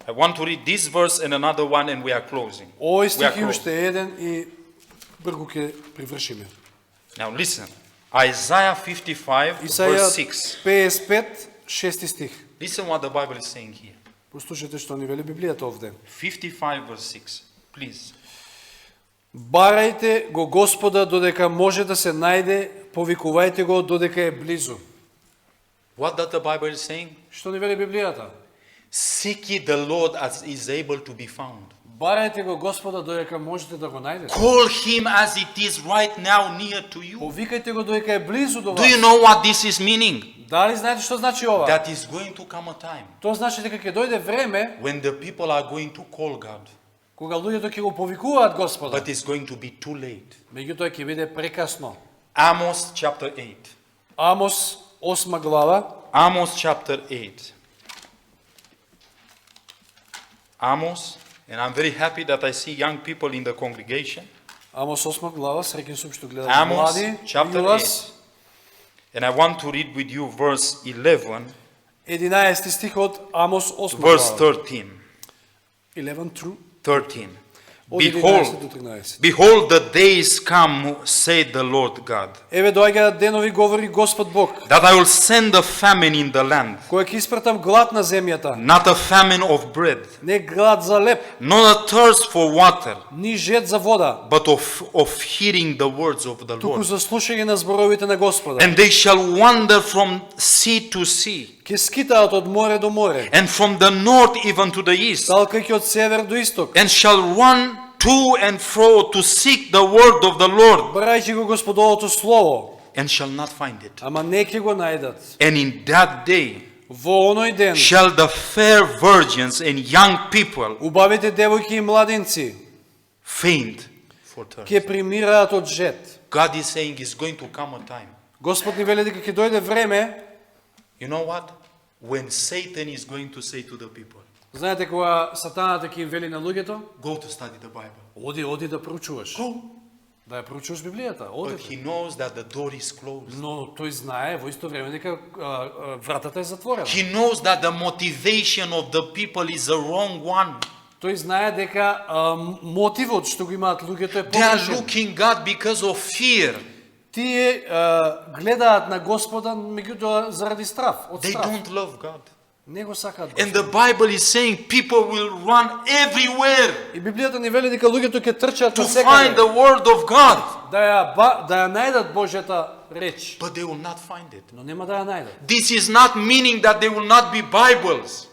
I want to read this verse and another one and we are closing.
Овој
We are
стих и
closing.
уште еден и бргу ќе привршиме.
Now listen. Isaiah 55
Исаја
verse 6.
55, 6 стих.
Listen what the Bible is saying here.
Послушате што ни вели Библијата овде.
55 verse 6. Please.
Барајте го Господа додека може да се најде, повикувајте го додека е близу.
What that the Bible is saying?
Што ни вели Библијата?
Seek ye the Lord as is able to be found.
Барајте го Господа додека можете да го најдете.
Call him as it is right now near to you.
Повикајте го додека е близу до
Do
вас.
you know what this is meaning?
Дали знаете што значи ова?
That is going to come a time
Тоа значи дека ќе дојде време
when the people are going to call God,
кога луѓето ќе го повикуваат Господа,
but it's going to be too late.
меѓутоа ќе биде прекасно.
Amos chapter 8.
Амос 8 глава,
Amos chapter 8. Amos, and I'm very happy that I see young people in the congregation.
Амос 8 глава, среќен сум што гледате
Amos
млади
chapter
меѓу вас.
And I want to read with you verse 11,
11 стих од Амос 8
verse
глава.
13.
11 through
13.
од 11 до
Behold,
13.
behold, the days come, said the Lord God,
Еве доаѓаат денови, говори Господ Бог,
that I will send a famine in the land,
која ќе испратам глад на земјата,
not a famine of bread,
не глад за леп,
not a thirst for water,
ни жед за вода,
but of hearing the words of the
туку
Lord.
за слушање на зборовите на Господа.
And they shall wander from sea to sea,
Ќе скитаат од море до море,
and from the north even to the east,
талкајќи од север до исток,
and shall run to and fro to seek the word of the Lord,
барајќи го Господовото слово,
and shall not find it.
ама не ќе го најдат.
And in that day
Во оној ден,
shall the fair virgins and young people
убавите девојки и младинци
faint for thirst.
ќе примираат од жет.
God is saying it's going to come a time.
Господ ни вели дека ќе дојде време,
You know what? When Satan is going to say to the people,
знаете кога сатаната ќе им вели на луѓето,
go to study the Bible.
оди да проучуваш.
Go.
да ја проучуваш Библијата,
but
одете.
he knows that the door is closed.
Но тој знае во исто време дека вратата е затворена.
He knows that the motivation of the people is the wrong one.
Тој знае дека мотивот што го имаат луѓето е
They are
погрешен.
looking God because of fear.
Тие гледаат на Господа меѓутоа заради страв, од
They
страв.
don't love God.
Не го сакаат
And
Господа.
the Bible is saying people will run everywhere
И Библијата ни вели дека луѓето ќе трчаат
to
на
find
секаде
the word of God,
да ја најдат Божјата реч,
but they will not find it.
но нема да ја најдат.
This is not meaning that there will not be Bibles.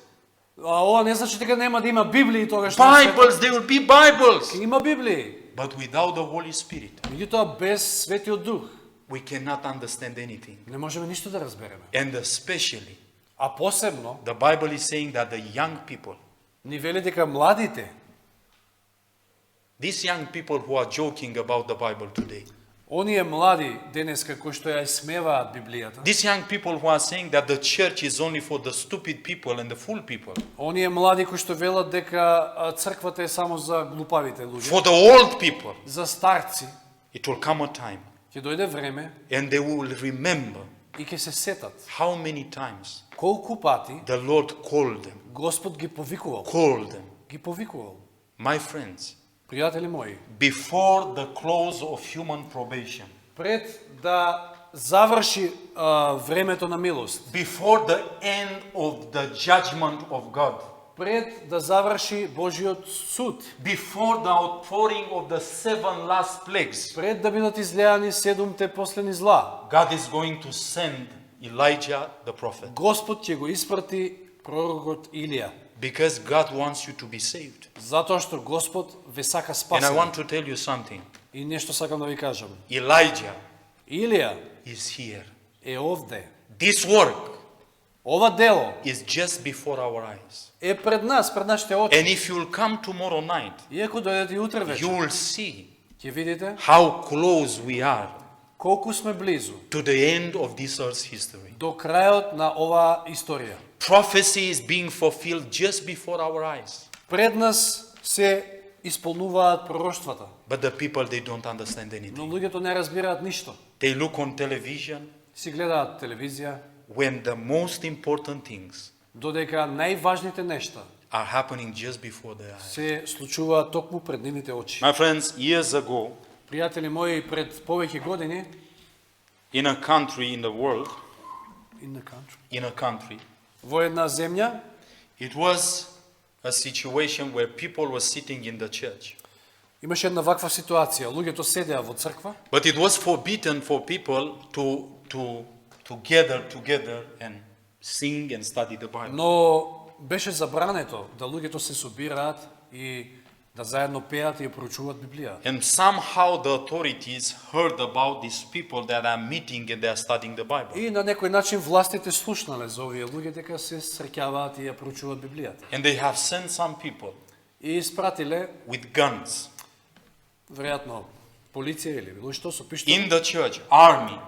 А ова не значи дека нема да има Библии тогаш.
Bibles, there will be Bibles.
Има Библии,
But without the Holy Spirit,
меѓутоа без Светиот Дух
we cannot understand anything.
не можеме ништо да разбереме.
And especially,
А посебно
the Bible is saying that the young people,
ни вели дека младите,
these young people who are joking about the Bible today,
оние млади денеска кои што ја смеваат Библијата,
these young people who are saying that the church is only for the stupid people and the fool people,
оние млади кои што велат дека црквата е само за глупавите луѓе,
for the old people,
за старци,
it will come a time
ќе дојде време
and they will remember
и ќе се сетат
how many times
колку пати
the Lord called them,
Господ ги повикувал.
ги
повикувал.
My friends,
Пријатели мои,
before the close of human probation,
пред да заврши времето на милост,
before the end of the judgment of God,
пред да заврши Божиот суд,
before the outpouring of the 7 last plagues,
пред да бидат излеани 7-те последни зла,
God is going to send Elijah the prophet,
Господ ќе го испрати пророкот Илија,
because God wants you to be saved.
затоа што Господ ве сака
And I
спасен.
want to tell you something.
И нешто сакам да ви кажам.
Elijah
Илија
is here.
е овде.
This work
Ова дело
is just before our eyes.
е пред нас, пред нашите очи.
And if you will come tomorrow night,
И ако дојдете и утре
you
вечер,
will see
ќе видите
how close we are
колку сме близу
to the end of this earth's history.
до крајот на оваа историја.
Prophecy is being fulfilled just before our eyes.
Пред нас се исполнуваат пророштвата,
But the people, they don't understand
но
anything.
луѓето не разбираат ништо.
They look on television
Си гледаат телевизија,
when the most important things
додека најважните нешта
are happening just before their eyes.
се случуваат токму пред нивните очи.
My friends, years ago,
Пријатели мои, пред повеќе години
in a country in the world,
in a country,
in a country,
во една земја
it was a situation where people were sitting in the church.
имаше една ваква ситуација. Луѓето седеа во црква,
But it was forbidden for people to gather together and sing and study the Bible.
но беше забрането да луѓето се собираат и да заедно пеат и проучуваат Библија.
And somehow the authorities heard about these people that are meeting and they are studying the Bible.
И на некој начин властите слушнале за овие луѓе дека се среќаваат и ја проучуваат Библијата.
And they have sent some people
И испратиле,
with guns
веројатно, полиција или било што со
in
пиштоли,
the church, army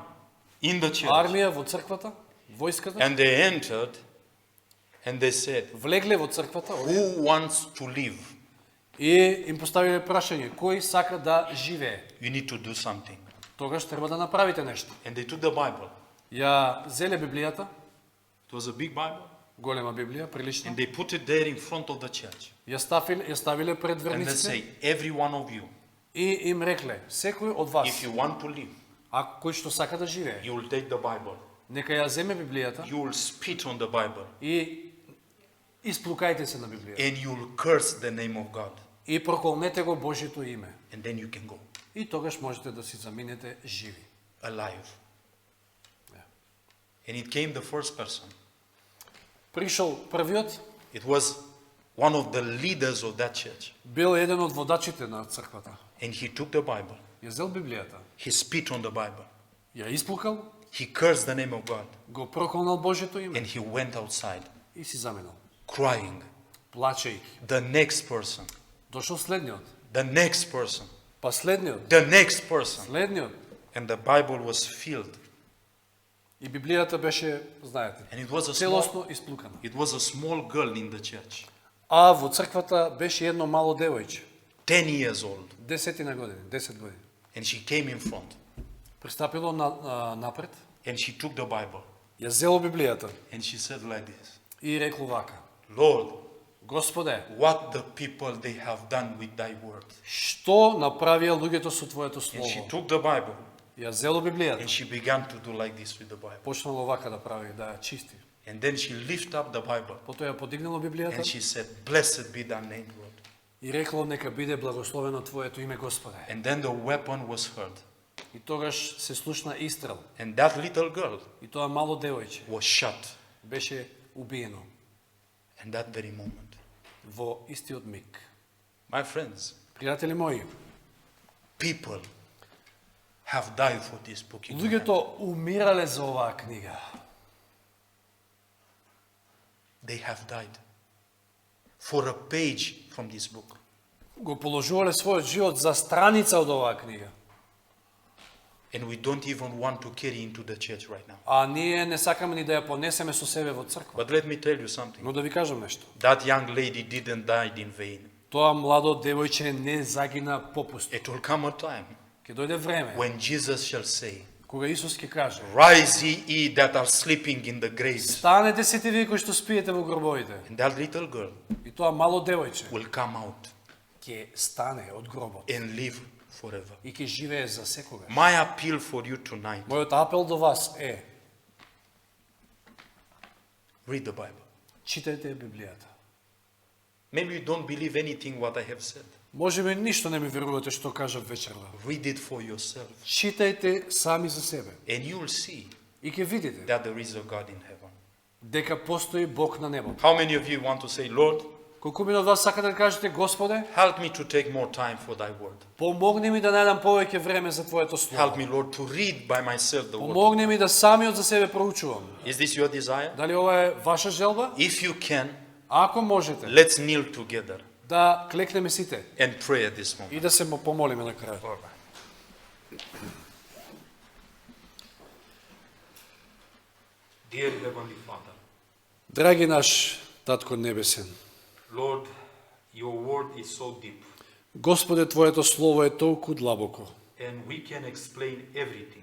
in the church.
армија во црквата, војската,
And they entered and they said,
влегле во црквата
who wants to live?
и им поставиле прашање, кој сака да живее?
You need to do something.
Тогаш треба да направите нешто.
And they took the Bible.
Ја зеле Библијата,
It was a big Bible.
голема Библија, прилична,
And they put it there in front of the church.
ја ставиле пред
And they
верниците
say, every one of you,
и им рекле, секој од вас,
if you want to live,
а кој што сака да живее,
you will take the Bible.
нека ја земе Библијата
You will spit on the Bible.
и исплукајте се на Библијата.
And you will curse the name of God.
И проколнете го Божјето име.
And then you can go
И тогаш можете да си заминете живи.
alive. And it came the first person.
Пришол првиот,
It was one of the leaders of that church.
бил еден од водачите на црквата.
And he took the Bible.
Ја зел Библијата,
He spit on the Bible.
ја исплукал,
He cursed the name of God.
го проколнал Божјето име
And he went outside
и си заминал,
crying.
плачејќи.
The next person.
Дошол следниот,
The next person.
па следниот,
The next person.
следниот.
And the Bible was filled.
И Библијата беше, знаете,
And it was a
целосно исплукана.
small girl in the church.
А во црквата беше едно мало девојче,
10 years old.
10 години, 10 години.
And she came in front.
Пристапило напред,
And she took the Bible.
ја взело Библијата
And she said like this.
и рекло вака:
Lord,
Господе,
what the people they have done with thy word.
што направија луѓето со твоето
And she
слово?
took the Bible
Ја взело Библијата,
and she began to do like this with the Bible.
почнало вака да прави, да ја чисти.
And then she lifted up the Bible
Потоа ја подигнало
and
Библијата
she said, Blessed be thy name, Lord.
и рекло: нека биде благословено твоето име, Господе.
And then the weapon was heard.
И тогаш се слушна истрел
And that little girl
и тоа мало девојче
was shot
беше убиено
in that very moment.
во истиот миг.
My friends,
Пријатели мои,
people have died for this book. in my hand.
луѓето умирале за оваа книга.
They have died for a page from this book.
Го положувале својот живот за страница од оваа книга.
And we don't even want to carry into the church right now.
А ние не сакаме ни да ја понесеме со себе во црква.
But let me tell you something.
Но да ви кажам нешто.
That young lady didn't die in vain.
Тоа младо девојче не загина попуст.
It will come a time
Ќе дојде време
when Jesus shall say,
кога Исус ќе каже:
Rise ye that are sleeping in the graves.
Станете сите вие кои што спиете во гробовите.
And that little girl
И тоа мало девојче
will come out
ќе стане од гробот
and live forever.
и ќе живее за секогаш.
My appeal for you tonight,
Мојот апел до вас е:
read the Bible.
читајте Библијата.
Maybe you don't believe anything what I have said.
Можеби ништо не ми верувате што кажав вечерва.
Read it for yourself.
Читајте сами за себе
And you will see
и ќе видите
that there is a God in heaven.
дека постои Бог на небото.
How many of you want to say, Lord,
Колку мина од вас сакате да кажете: Господе,
help me to take more time for thy word.
помогни ми да најдам повеќе време за твоето
Help
слово.
me, Lord, to read by myself the word.
Помогни ми да самиот за себе проучувам.
Is this your desire?
Дали ова е ваша желба?
If you can,
Ако можете,
let's kneel together
да клекнеме сите
and pray at this moment.
и да се му помолиме на крај.
Dear Heavenly Father,
Драги наш Татко Небесен,
Lord, your word is so deep
Господе, Твоето Слово е толку длабоко
and we can explain everything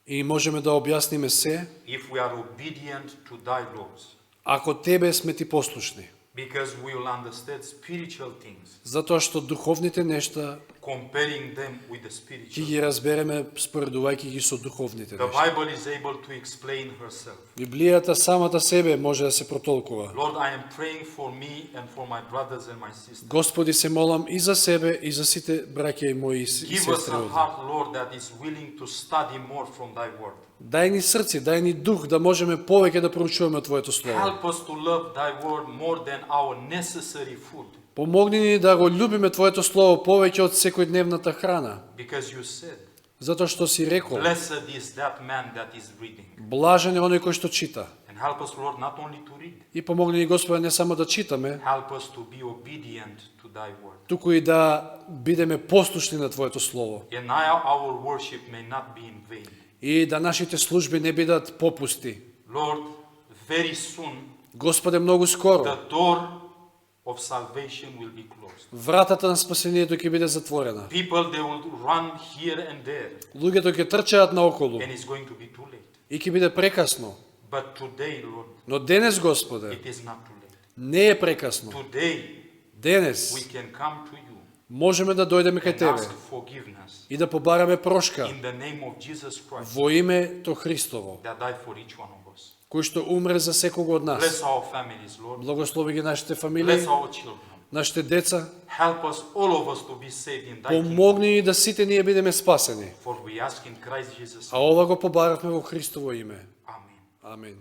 и можеме да објасниме се
if we are obedient to thy laws,
ако Тебе сме Ти послушни.
because we will understand spiritual things,
Затоа што духовните нешта
comparing them with the
ќе
spiritual.
ги разбереме споредувајќи ги со духовните
The
нешта.
Bible is able to explain herself.
Библијата самата себе може да се протолкува.
Lord, I am praying for me and for my brothers and my sisters.
Господи, се молам и за себе и за сите браќа и мои и
Give us
сестри.
a
овде.
heart, Lord, that is willing to study more from thy word.
Дај ни срце, дај ни дух да можеме повеќе да проучуваме Твоето Слово.
Help us to love thy word more than our necessary food,
Помогни ни да го љубиме Твоето Слово повеќе од секојдневната храна,
because you said,
затоа што си рекол:
blessed is that man that is reading.
блажен е оној кој што чита.
And help us, Lord, not only to read,
И помогни ни, Господе, не само да читаме,
help us to be obedient to thy word.
туку и да бидеме послушни на Твоето Слово.
And now our worship may not be in vain.
И да нашите служби не бидат попусти.
Lord, very soon
Господе, многу скоро
the door of salvation will be closed.
вратата на спасението ќе биде затворена.
People, they will run here and there,
Луѓето ќе трчаат наоколу
and it's going to be too late.
и ќе биде прекасно.
But today, Lord,
Но денес, Господе,
it is not too late.
не е прекасно.
Today,
Денес
we can come to you
можеме да дојдеме кај
and
Тебе
ask forgiveness
и да побараме прошка
in the name of Jesus Christ
во името Христово,
that died for each one of us.
кој што умре за секого од нас.
Bless our families, Lord.
Благослови ги нашите
Bless
фамилии,
our children.
нашите деца.
Help us, all of us, to be saved in thy kingdom.
Помогни ни да сите ние бидеме спасени.
For we ask in Christ Jesus.
А ова го побаравме во Христово име.
Amen.
Амин.